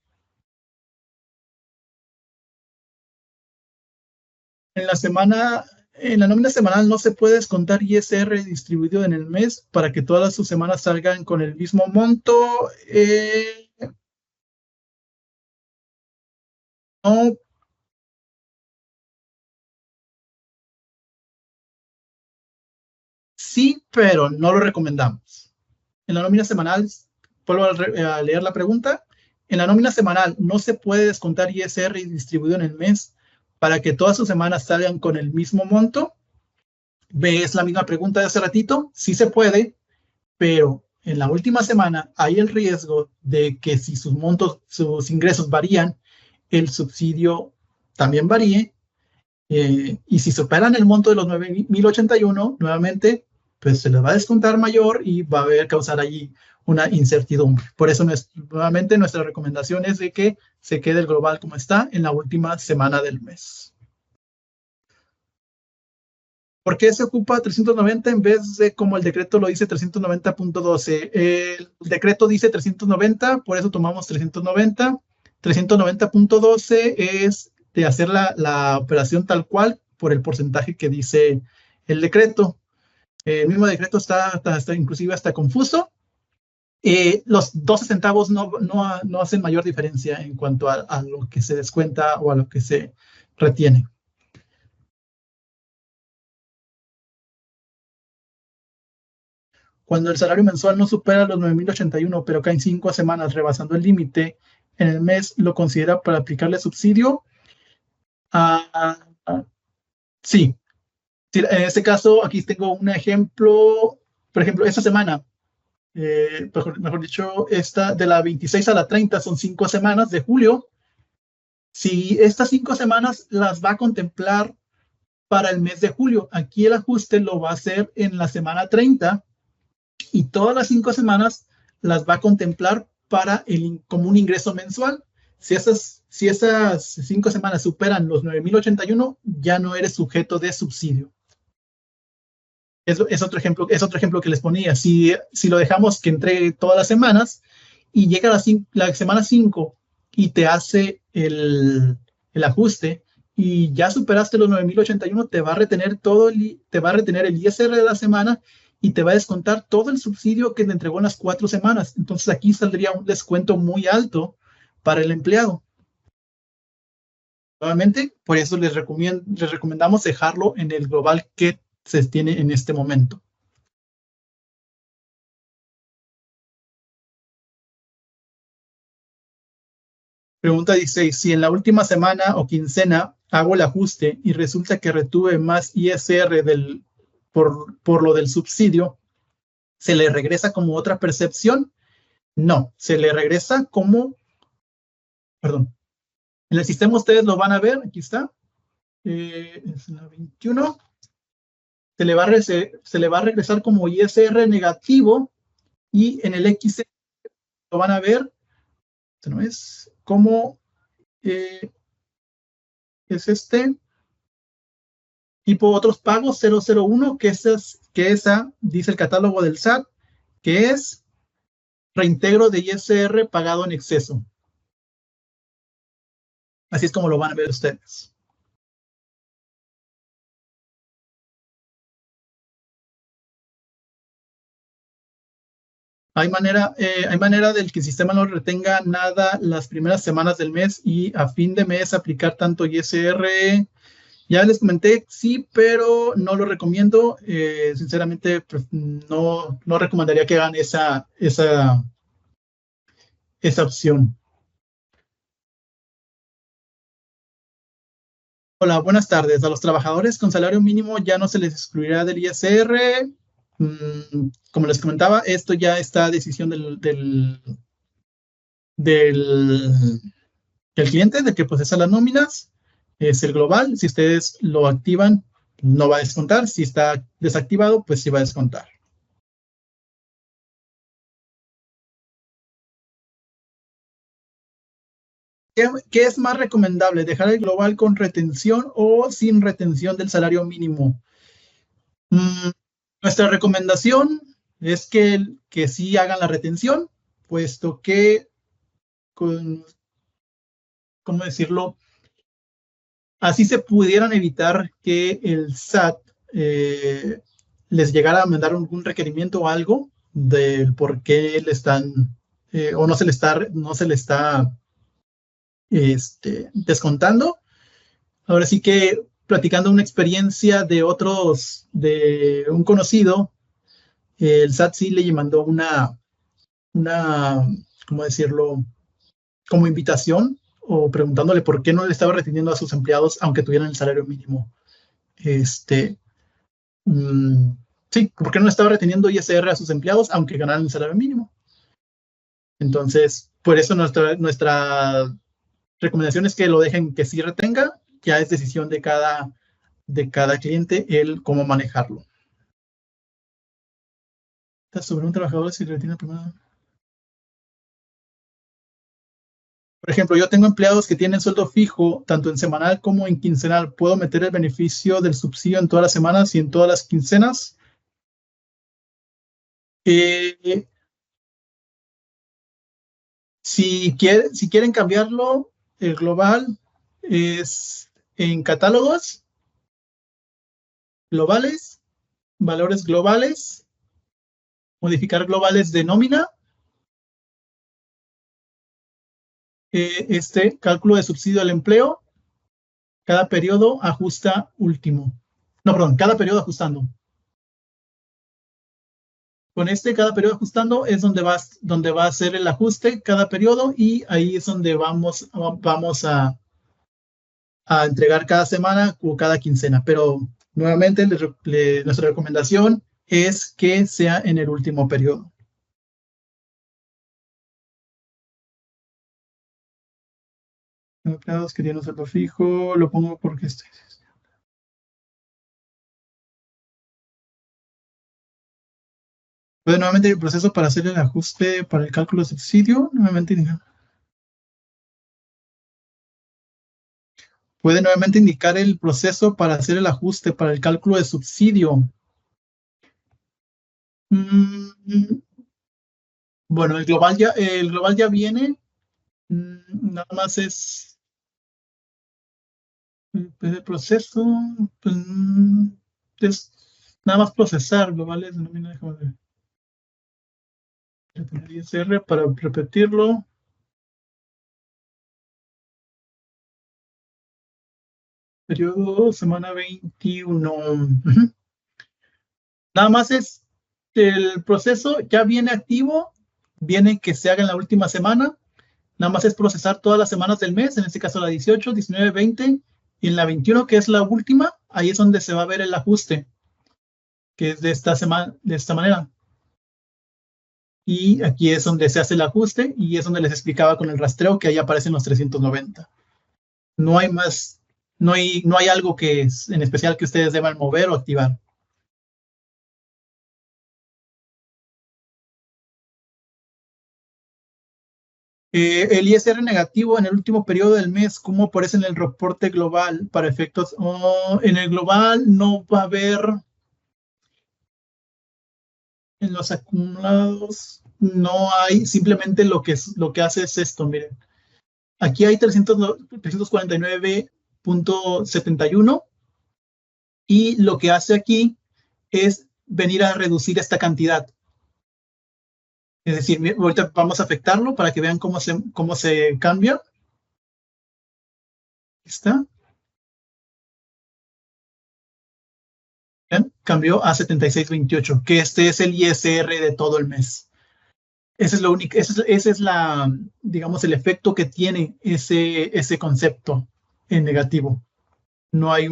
En la semana, en la nómina semanal no se puede descontar ISR distribuido en el mes para que todas sus semanas salgan con el mismo monto. No, sí, pero no lo recomendamos. En la nómina semanal, vuelvo a leer la pregunta. En la nómina semanal no se puede descontar ISR distribuido en el mes para que todas sus semanas salgan con el mismo monto. ¿Ves la misma pregunta de hace ratito? Sí se puede, pero en la última semana hay el riesgo de que si sus montos, sus ingresos varían, el subsidio también varíe. Y si superan el monto de los 9,081, nuevamente, pues se les va a descontar mayor y va a haber causar allí una incertidumbre. Por eso, nuevamente, nuestra recomendación es de que se quede el global como está en la última semana del mes. ¿Por qué se ocupa 390 en vez de como el decreto lo dice 390.12? El decreto dice 390, por eso tomamos 390. 390.12 es de hacer la operación tal cual por el porcentaje que dice el decreto. El mismo decreto está inclusive hasta confuso. Los 12 centavos no hacen mayor diferencia en cuanto a lo que se descuenta o a lo que se retiene. Cuando el salario mensual no supera los 9,081, pero caen 5 semanas rebasando el límite en el mes, ¿lo considera para aplicarle subsidio? Ah, ah, sí. Sí, en este caso, aquí tengo un ejemplo. Por ejemplo, esta semana, mejor dicho, esta de la 26 a la 30 son 5 semanas de julio. Si estas 5 semanas las va a contemplar para el mes de julio, aquí el ajuste lo va a hacer en la semana 30 y todas las 5 semanas las va a contemplar como un ingreso mensual. Si esas 5 semanas superan los 9,081, ya no eres sujeto de subsidio. Es otro ejemplo que les ponía. Si lo dejamos que entregue todas las semanas y llega la semana 5 y te hace el ajuste y ya superaste los 9,081, te va a retener el ISR de la semana y te va a descontar todo el subsidio que te entregó en las 4 semanas. Entonces aquí saldría un descuento muy alto para el empleado. Nuevamente, por eso les recomendamos dejarlo en el global que se tiene en este momento. Pregunta 16. Si en la última semana o quincena hago el ajuste y resulta que retuve más ISR por lo del subsidio, ¿se le regresa como otra percepción? No, se le regresa como, perdón, en el sistema ustedes lo van a ver, aquí está, es la 21, se le va a regresar como ISR negativo y en el X lo van a ver, ¿no es? Como es este tipo otros pagos 001, que esa dice el catálogo del SAT, que es reintegro de ISR pagado en exceso. Así es como lo van a ver ustedes. Hay manera del que el sistema no retenga nada las primeras semanas del mes y a fin de mes aplicar tanto ISR. Ya les comenté, sí, pero no lo recomiendo. Sinceramente, pues, no recomendaría que hagan esa opción. Hola, buenas tardes. A los trabajadores con salario mínimo ya no se les excluirá del ISR. Como les comentaba, esto ya está a decisión del cliente, de que procesa las nóminas. Es el global. Si ustedes lo activan, no va a descontar. Si está desactivado, pues sí va a descontar. ¿Qué es más recomendable? ¿Dejar el global con retención o sin retención del salario mínimo? Mm, Nuestra recomendación es que sí hagan la retención, puesto que, ¿cómo decirlo? Así se pudieran evitar que el SAT les llegara a mandar algún requerimiento o algo del por qué le están, o no se le está descontando. Ahora sí que platicando una experiencia de un conocido, el SAT sí le mandó una, ¿cómo decirlo? Como invitación o preguntándole por qué no le estaba reteniendo a sus empleados aunque tuvieran el salario mínimo. Este, mm, sí, ¿por qué no le estaba reteniendo ISR a sus empleados aunque ganaran el salario mínimo? Entonces, por eso nuestra recomendación es que lo dejen que sí retenga. Ya es decisión de cada cliente el cómo manejarlo. Sobre un trabajador si retiene primero. Por ejemplo, yo tengo empleados que tienen sueldo fijo, tanto en semanal como en quincenal. ¿Puedo meter el beneficio del subsidio en todas las semanas y en todas las quincenas? Eh, si quieren cambiarlo, el global es en catálogos globales, valores globales, modificar globales de nómina, cálculo de subsidio al empleo, cada periodo ajusta último. No, perdón, cada periodo ajustando. Con cada periodo ajustando es donde va a hacer el ajuste cada periodo y ahí es donde vamos a entregar cada semana o cada quincena. Pero nuevamente nuestra recomendación es que sea en el último periodo. Empleados que tienen un sueldo fijo, lo pongo porque puede nuevamente el proceso para hacer el ajuste para el cálculo de subsidio. Puede nuevamente indicar el proceso para hacer el ajuste para el cálculo de subsidio. Mm, bueno, el global ya viene. Nada más es el proceso. Pues, Nada más procesar globales de nómina, déjame ver. Voy a tener ISR para repetirlo. Periodo semana 21. Ujú. Nada más es el proceso ya viene activo, viene que se haga en la última semana. Nada más es procesar todas las semanas del mes, en este caso la 18, 19, 20 y en la 21, que es la última, ahí es donde se va a ver el ajuste, que es de esta semana, de esta manera. Y aquí es donde se hace el ajuste y es donde les explicaba con el rastreo que ahí aparecen los 390. No hay más, no hay algo que es en especial que ustedes deban mover o activar. El ISR negativo en el último periodo del mes, ¿cómo aparece en el reporte global para efectos? En el global no va a haber, en los acumulados, no hay, simplemente lo que hace es esto, miren. Aquí hay 349.71 y lo que hace aquí es venir a reducir esta cantidad. Es decir, ahorita vamos a afectarlo para que vean cómo se cambia. ¿Está? ¿Ven? Cambió a 76.28, que este es el ISR de todo el mes. Ese es lo único, ese es la, digamos, el efecto que tiene ese concepto en negativo. No hay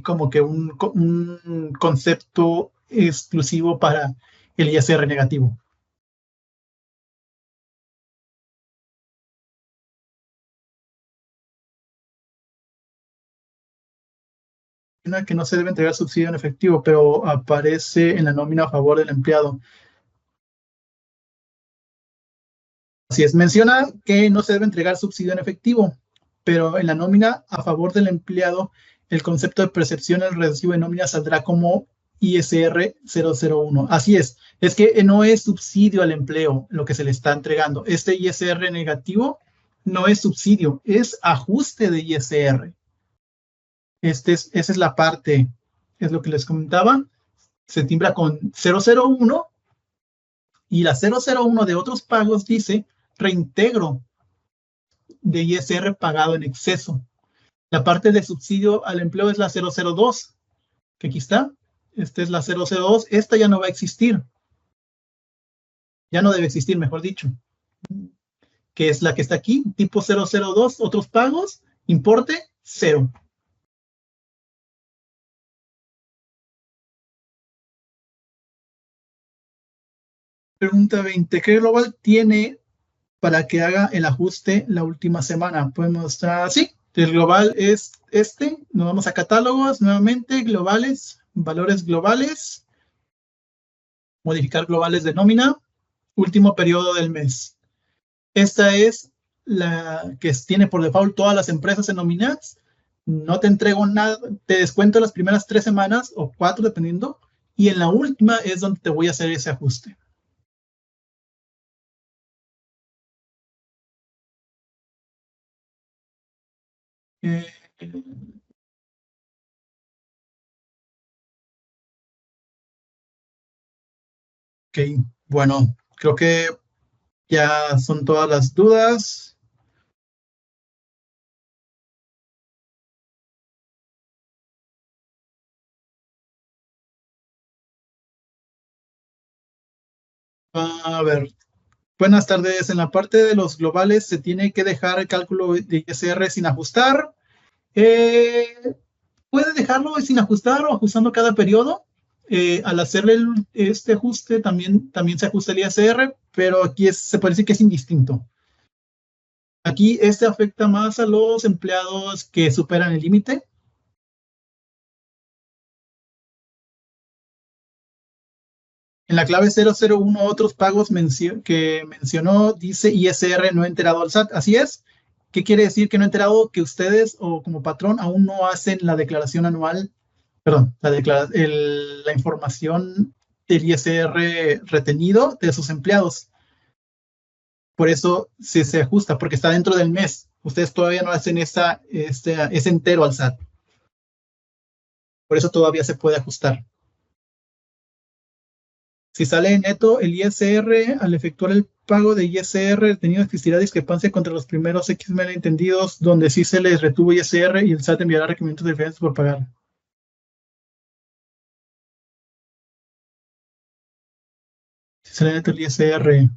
como que un concepto exclusivo para el ISR negativo. Una que no se debe entregar subsidio en efectivo, pero aparece en la nómina a favor del empleado. Así es, menciona que no se debe entregar subsidio en efectivo, pero en la nómina a favor del empleado, el concepto de percepción del recibo de nómina saldrá como ISR 001. Así es que no es subsidio al empleo lo que se le está entregando. Este ISR negativo no es subsidio, es ajuste de ISR. Esa es la parte, es lo que les comentaba, se timbra con 001 y la 001 de otros pagos dice reintegro de ISR pagado en exceso. La parte de subsidio al empleo es la 002, que aquí está. Esta es la 002. Esta ya no va a existir. Ya no debe existir, mejor dicho. Que es la que está aquí, tipo 002, otros pagos, importe, 0. Pregunta 20. ¿Qué global tiene para que haga el ajuste la última semana? Podemos mostrar así. El global es este. Nos vamos a catálogos nuevamente, globales, valores globales, modificar globales de nómina, último periodo del mes. Esta es la que tiene por default todas las empresas en nominadas. No te entrego nada, te descuento las primeras 3 semanas o 4 dependiendo, y en la última es donde te voy a hacer ese ajuste. Eh, ok, bueno, creo que ya son todas las dudas. A ver, buenas tardes. En la parte de los globales se tiene que dejar el cálculo de ISR sin ajustar. Eh, Puede dejarlo sin ajustar o ajustando cada periodo. Al hacerle este ajuste también se ajusta el ISR, pero aquí se puede decir que es indistinto. Aquí este afecta más a los empleados que superan el límite. En la clave 001, otros pagos que mencionó, dice ISR no enterado al SAT. Así es. ¿Qué quiere decir que no enterado? Que ustedes o como patrón aún no hacen la declaración anual, perdón, la información del ISR retenido de sus empleados. Por eso se ajusta, porque está dentro del mes. Ustedes todavía no hacen ese entero al SAT. Por eso todavía se puede ajustar. Si sale neto el ISR, al efectuar el pago de ISR, tenido existirá discrepancia contra los primeros X malentendidos, donde sí se les retuvo ISR y el SAT enviará requerimientos de diferencias por pagar. Si sale neto el ISR.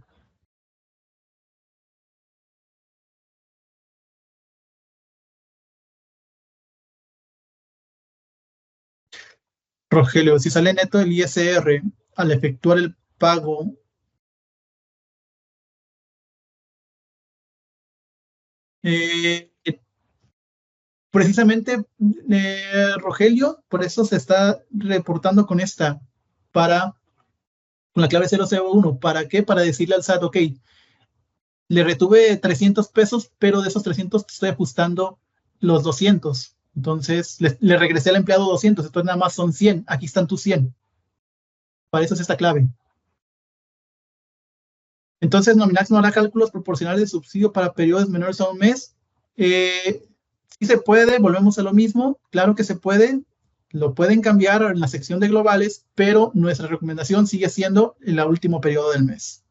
Rogelio, si sale neto el ISR al efectuar el pago, eh, precisamente, Rogelio, por eso se está reportando con esta, con la clave 001. ¿Para qué? Para decirle al SAT, ok, le retuve 300 pesos, pero de esos 300 te estoy ajustando los 200. Entonces, le regresé al empleado 200, entonces nada más son 100. Aquí están tus 100. Para eso es esta clave. Entonces, Nominax no hará cálculos proporcionales de subsidio para periodos menores a un mes. Sí se puede, volvemos a lo mismo. Claro que se puede. Lo pueden cambiar en la sección de globales, pero nuestra recomendación sigue siendo el último periodo del mes.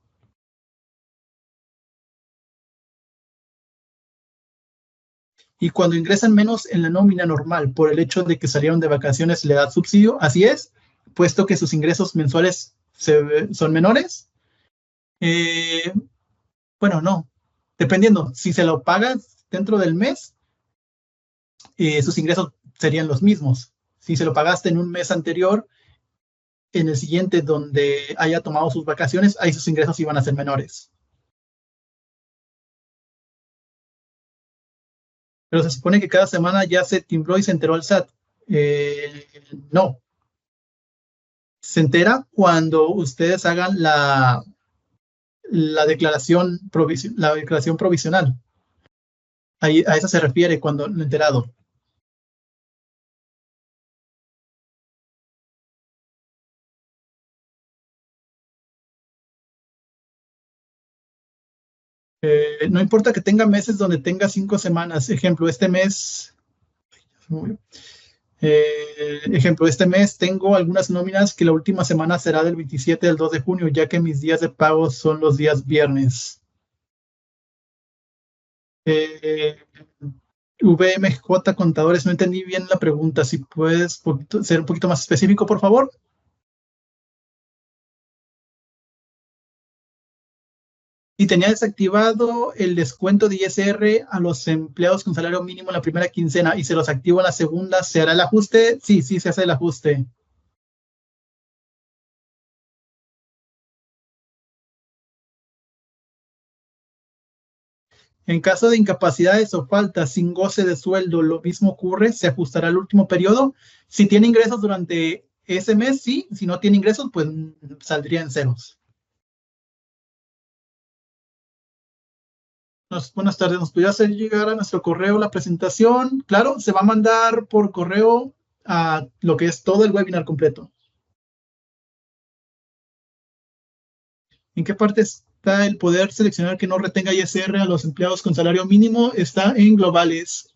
Y cuando ingresan menos en la nómina normal por el hecho de que salieron de vacaciones, le da subsidio. Así es, puesto que sus ingresos mensuales son menores. Eh, bueno, no, dependiendo. Si se lo pagas dentro del mes, sus ingresos serían los mismos. Si se lo pagaste en un mes anterior, en el siguiente donde haya tomado sus vacaciones, ahí sus ingresos iban a ser menores. Pero se supone que cada semana ya se timbró y se enteró al SAT. No, se entera cuando ustedes hagan la declaración provisional. Ahí, a eso se refiere cuando lo enterado. No importa que tenga meses donde tenga 5 semanas. Ejemplo, este mes tengo algunas nóminas que la última semana será del 27 al 2 de junio, ya que mis días de pago son los días viernes. Eh, VMJ Contadores, no entendí bien la pregunta. Si puedes ser un poquito más específico, por favor. Y tenía desactivado el descuento de ISR a los empleados con salario mínimo en la primera quincena y se los activo en la segunda, ¿se hará el ajuste? Sí, sí, se hace el ajuste. En caso de incapacidades o faltas sin goce de sueldo, lo mismo ocurre, se ajustará el último periodo. Si tiene ingresos durante ese mes, sí. Si no tiene ingresos, pues saldría en ceros. Buenas tardes, ¿nos podría hacer llegar a nuestro correo la presentación? Claro, se va a mandar por correo a lo que es todo el webinar completo. ¿En qué parte está el poder seleccionar que no retenga ISR a los empleados con salario mínimo? Está en globales.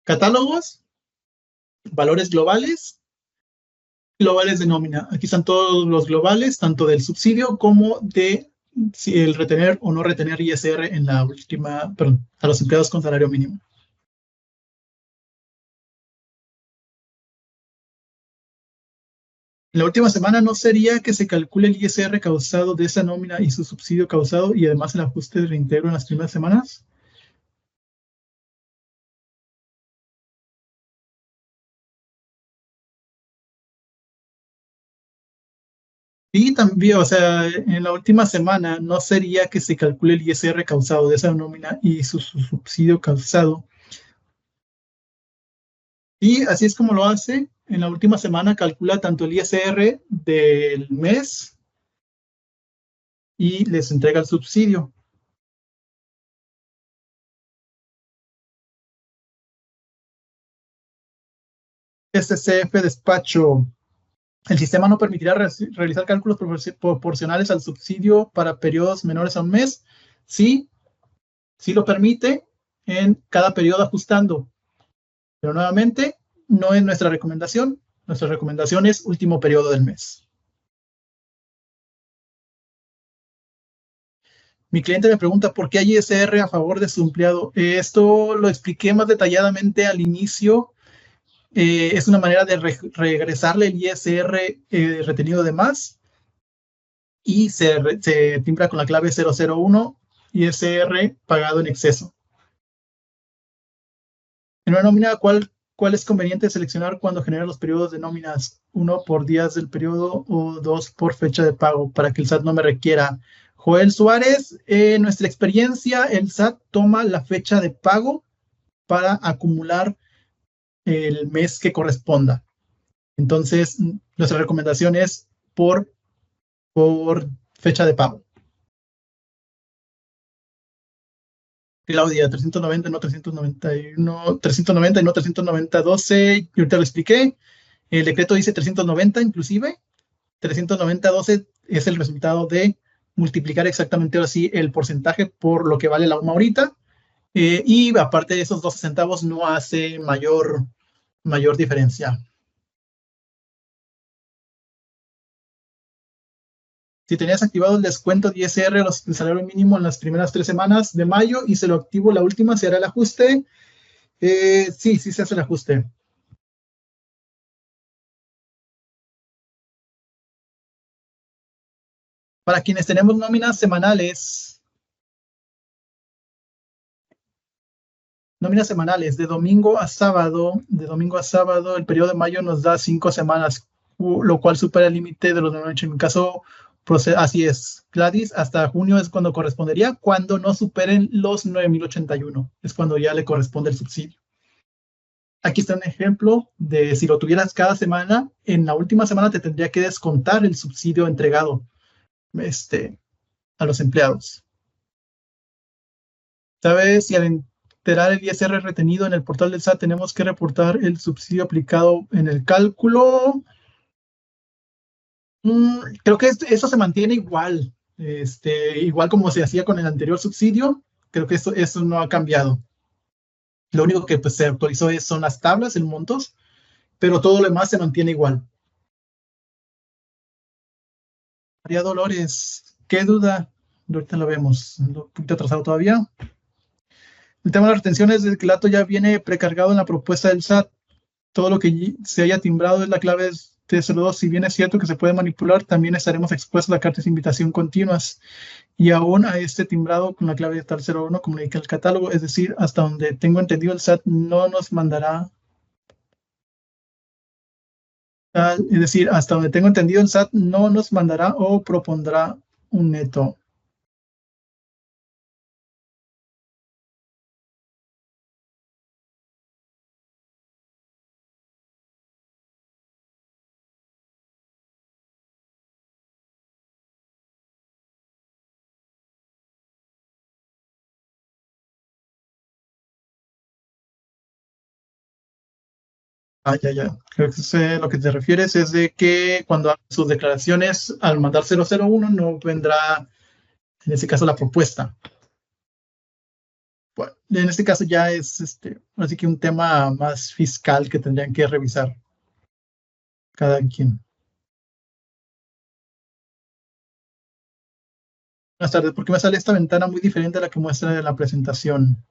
Catálogos, valores globales, globales de nómina. Aquí están todos los globales, tanto del subsidio como de si el retener o no retener ISR en la última, perdón, a los empleados con salario mínimo. En la última semana no sería que se calcule el ISR causado de esa nómina y su subsidio causado y además el ajuste de reintegro en las primeras semanas. Y también, o sea, en la última semana no sería que se calcule el ISR causado de esa nómina y su subsidio causado. Y así es como lo hace. En la última semana calcula tanto el ISR del mes y les entrega el subsidio. SCF despacho. El sistema no permitirá realizar cálculos proporcionales al subsidio para periodos menores a un mes. Sí, sí lo permite en cada periodo ajustando. Pero nuevamente, no es nuestra recomendación. Nuestra recomendación es último periodo del mes. Mi cliente me pregunta por qué hay ISR a favor de su empleado. Esto lo expliqué más detalladamente al inicio. Es una manera de regresarle el ISR retenido de más y se timbra con la clave 001 ISR pagado en exceso. En una nómina, ¿cuál es conveniente seleccionar cuando genera los periodos de nóminas? 1 por días del periodo o 2 por fecha de pago para que el SAT no me requiera. Joel Suárez, en nuestra experiencia, el SAT toma la fecha de pago para acumular el mes que corresponda. Entonces, nuestra recomendación es por fecha de pago. Claudia, 390, no 391, 390 y no 390.12. Yo te lo expliqué. El decreto dice 390 inclusive. 390.12 es el resultado de multiplicar exactamente ahora sí el porcentaje por lo que vale la UMA ahorita. Y aparte de esos 12 centavos no hace mayor diferencia. Si tenías activado el descuento de ISR del salario mínimo en las primeras 3 semanas de mayo y se lo activo la última, ¿se hará el ajuste? Sí se hace el ajuste. Para quienes tenemos nóminas semanales, de domingo a sábado, el periodo de mayo nos da 5 semanas, lo cual supera el límite de los 98. En mi caso, así es, Gladys, hasta junio es cuando correspondería, cuando no superen los 9,081, es cuando ya le corresponde el subsidio. Aquí está un ejemplo de si lo tuvieras cada semana, en la última semana te tendría que descontar el subsidio entregado a los empleados. ¿Sabes si al enterar el ISR retenido en el portal del SAT tenemos que reportar el subsidio aplicado en el cálculo? Creo que eso se mantiene igual. Igual como se hacía con el anterior subsidio, creo que eso no ha cambiado. Lo único que pues, se actualizó son las tablas en montos, pero todo lo demás se mantiene igual. María Dolores, ¿qué duda? Ahorita lo vemos, un poquito atrasado todavía. El tema de las retenciones es que el dato ya viene precargado en la propuesta del SAT. Todo lo que se haya timbrado es la clave T02. Si bien es cierto que se puede manipular, también estaremos expuestos a cartas de invitación continuas. Y aún a este timbrado con la clave tal 01, como le indica el catálogo, es decir, hasta donde tengo entendido, el SAT no nos mandará. Es decir, hasta donde tengo entendido, el SAT no nos mandará o propondrá un neto. Ya. Creo que sé lo que te refieres es de que cuando hagan sus declaraciones al mandar 001 no vendrá, en este caso, la propuesta. Bueno, en este caso ya es así que un tema más fiscal que tendrían que revisar cada quien. Buenas tardes, ¿por qué me sale esta ventana muy diferente a la que muestra en la presentación?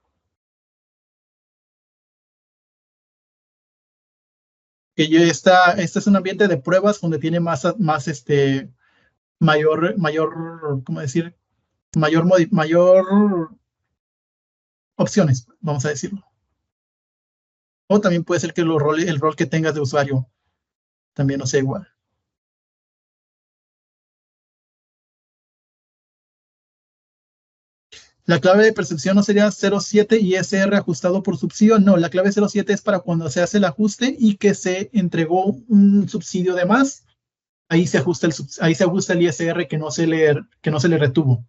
Que esta es un ambiente de pruebas donde tiene más mayor, ¿cómo decir? Mayor opciones, vamos a decirlo. O también puede ser que el rol que tengas de usuario también no sea igual. La clave de percepción no sería 07 ISR ajustado por subsidio. No, la clave 07 es para cuando se hace el ajuste y que se entregó un subsidio de más. Ahí se ajusta el ISR que no se le retuvo.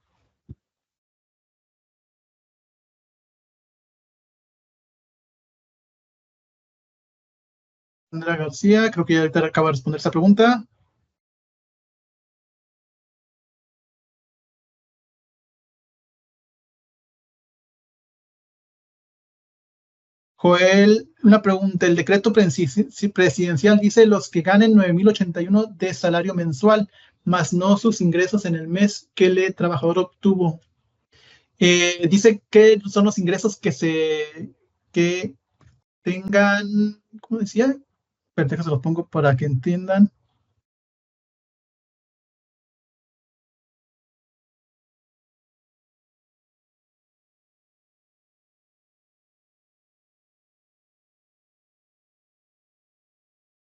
Sandra García, creo que ya ahorita acaba de responder esa pregunta. Joel, una pregunta. El decreto presidencial dice los que ganen 9,081 de salario mensual, más no sus ingresos en el mes que el trabajador obtuvo. Dice que son los ingresos que tengan, ¿cómo decía? Espérate que se los pongo para que entiendan.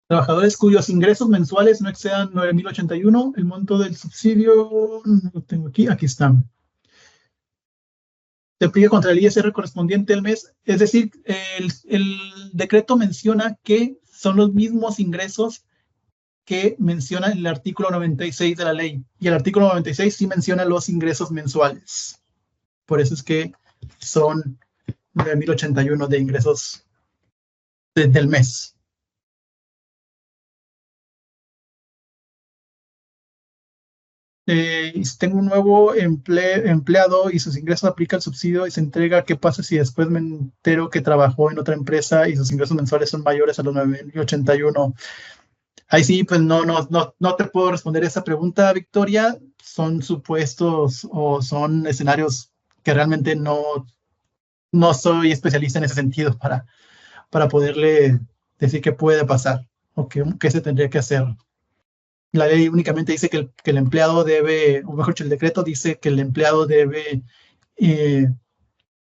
Trabajadores cuyos ingresos mensuales no excedan 9,081. El monto del subsidio, no lo tengo aquí, aquí están. Se aplica contra el ISR correspondiente al mes. Es decir, el decreto menciona que son los mismos ingresos que menciona el artículo 96 de la ley. Y el artículo 96 sí menciona los ingresos mensuales. Por eso es que son 9,081 de ingresos del mes. Si tengo un nuevo empleado y sus ingresos aplica el subsidio y se entrega, ¿qué pasa si después me entero que trabajó en otra empresa y sus ingresos mensuales son mayores a los 9,081? Ahí sí, pues no te puedo responder esa pregunta, Victoria. Son supuestos o son escenarios que realmente no soy especialista en ese sentido para poderle decir qué puede pasar o qué se tendría que hacer. La ley únicamente dice que el empleado debe, o mejor dicho, el decreto dice que el empleado debe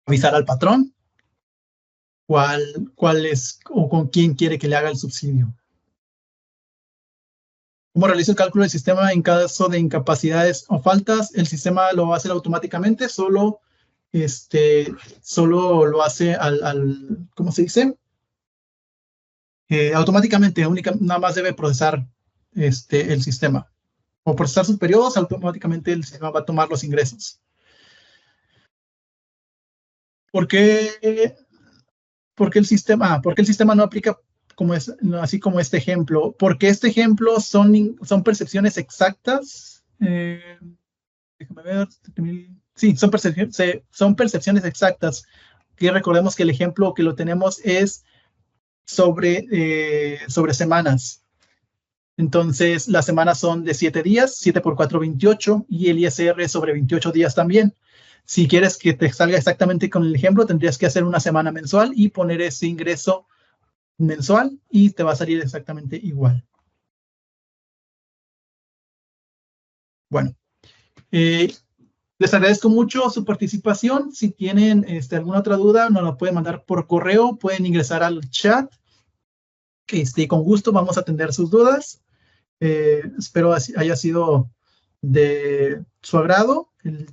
avisar al patrón cuál es o con quién quiere que le haga el subsidio. ¿Cómo realiza el cálculo del sistema en caso de incapacidades o faltas? El sistema lo hace automáticamente, solo lo hace ¿cómo se dice? Automáticamente, nada más debe procesar el sistema. O procesar sus periodos, automáticamente el sistema va a tomar los ingresos. ¿Por qué el sistema no aplica así como este ejemplo? Porque este ejemplo son percepciones exactas. Déjame ver. Sí, son percepciones exactas. Y recordemos que el ejemplo que lo tenemos es sobre semanas. Entonces, las semanas son de 7 días, 7 por 4, 28, y el ISR es sobre 28 días también. Si quieres que te salga exactamente con el ejemplo, tendrías que hacer una semana mensual y poner ese ingreso mensual y te va a salir exactamente igual. Bueno, les agradezco mucho su participación. Si tienen alguna otra duda, nos la pueden mandar por correo, pueden ingresar al chat. Con gusto vamos a atender sus dudas. Espero haya sido de su agrado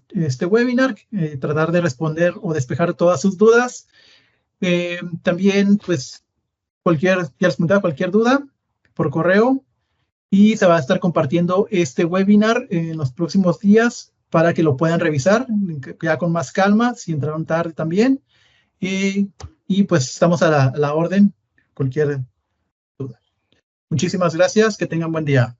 este webinar, tratar de responder o despejar todas sus dudas. También, pues, ya les comentaba, cualquier duda por correo, y se va a estar compartiendo este webinar en los próximos días para que lo puedan revisar ya con más calma, si entraron tarde también. Y pues estamos a la orden, cualquier duda. Muchísimas gracias, que tengan buen día.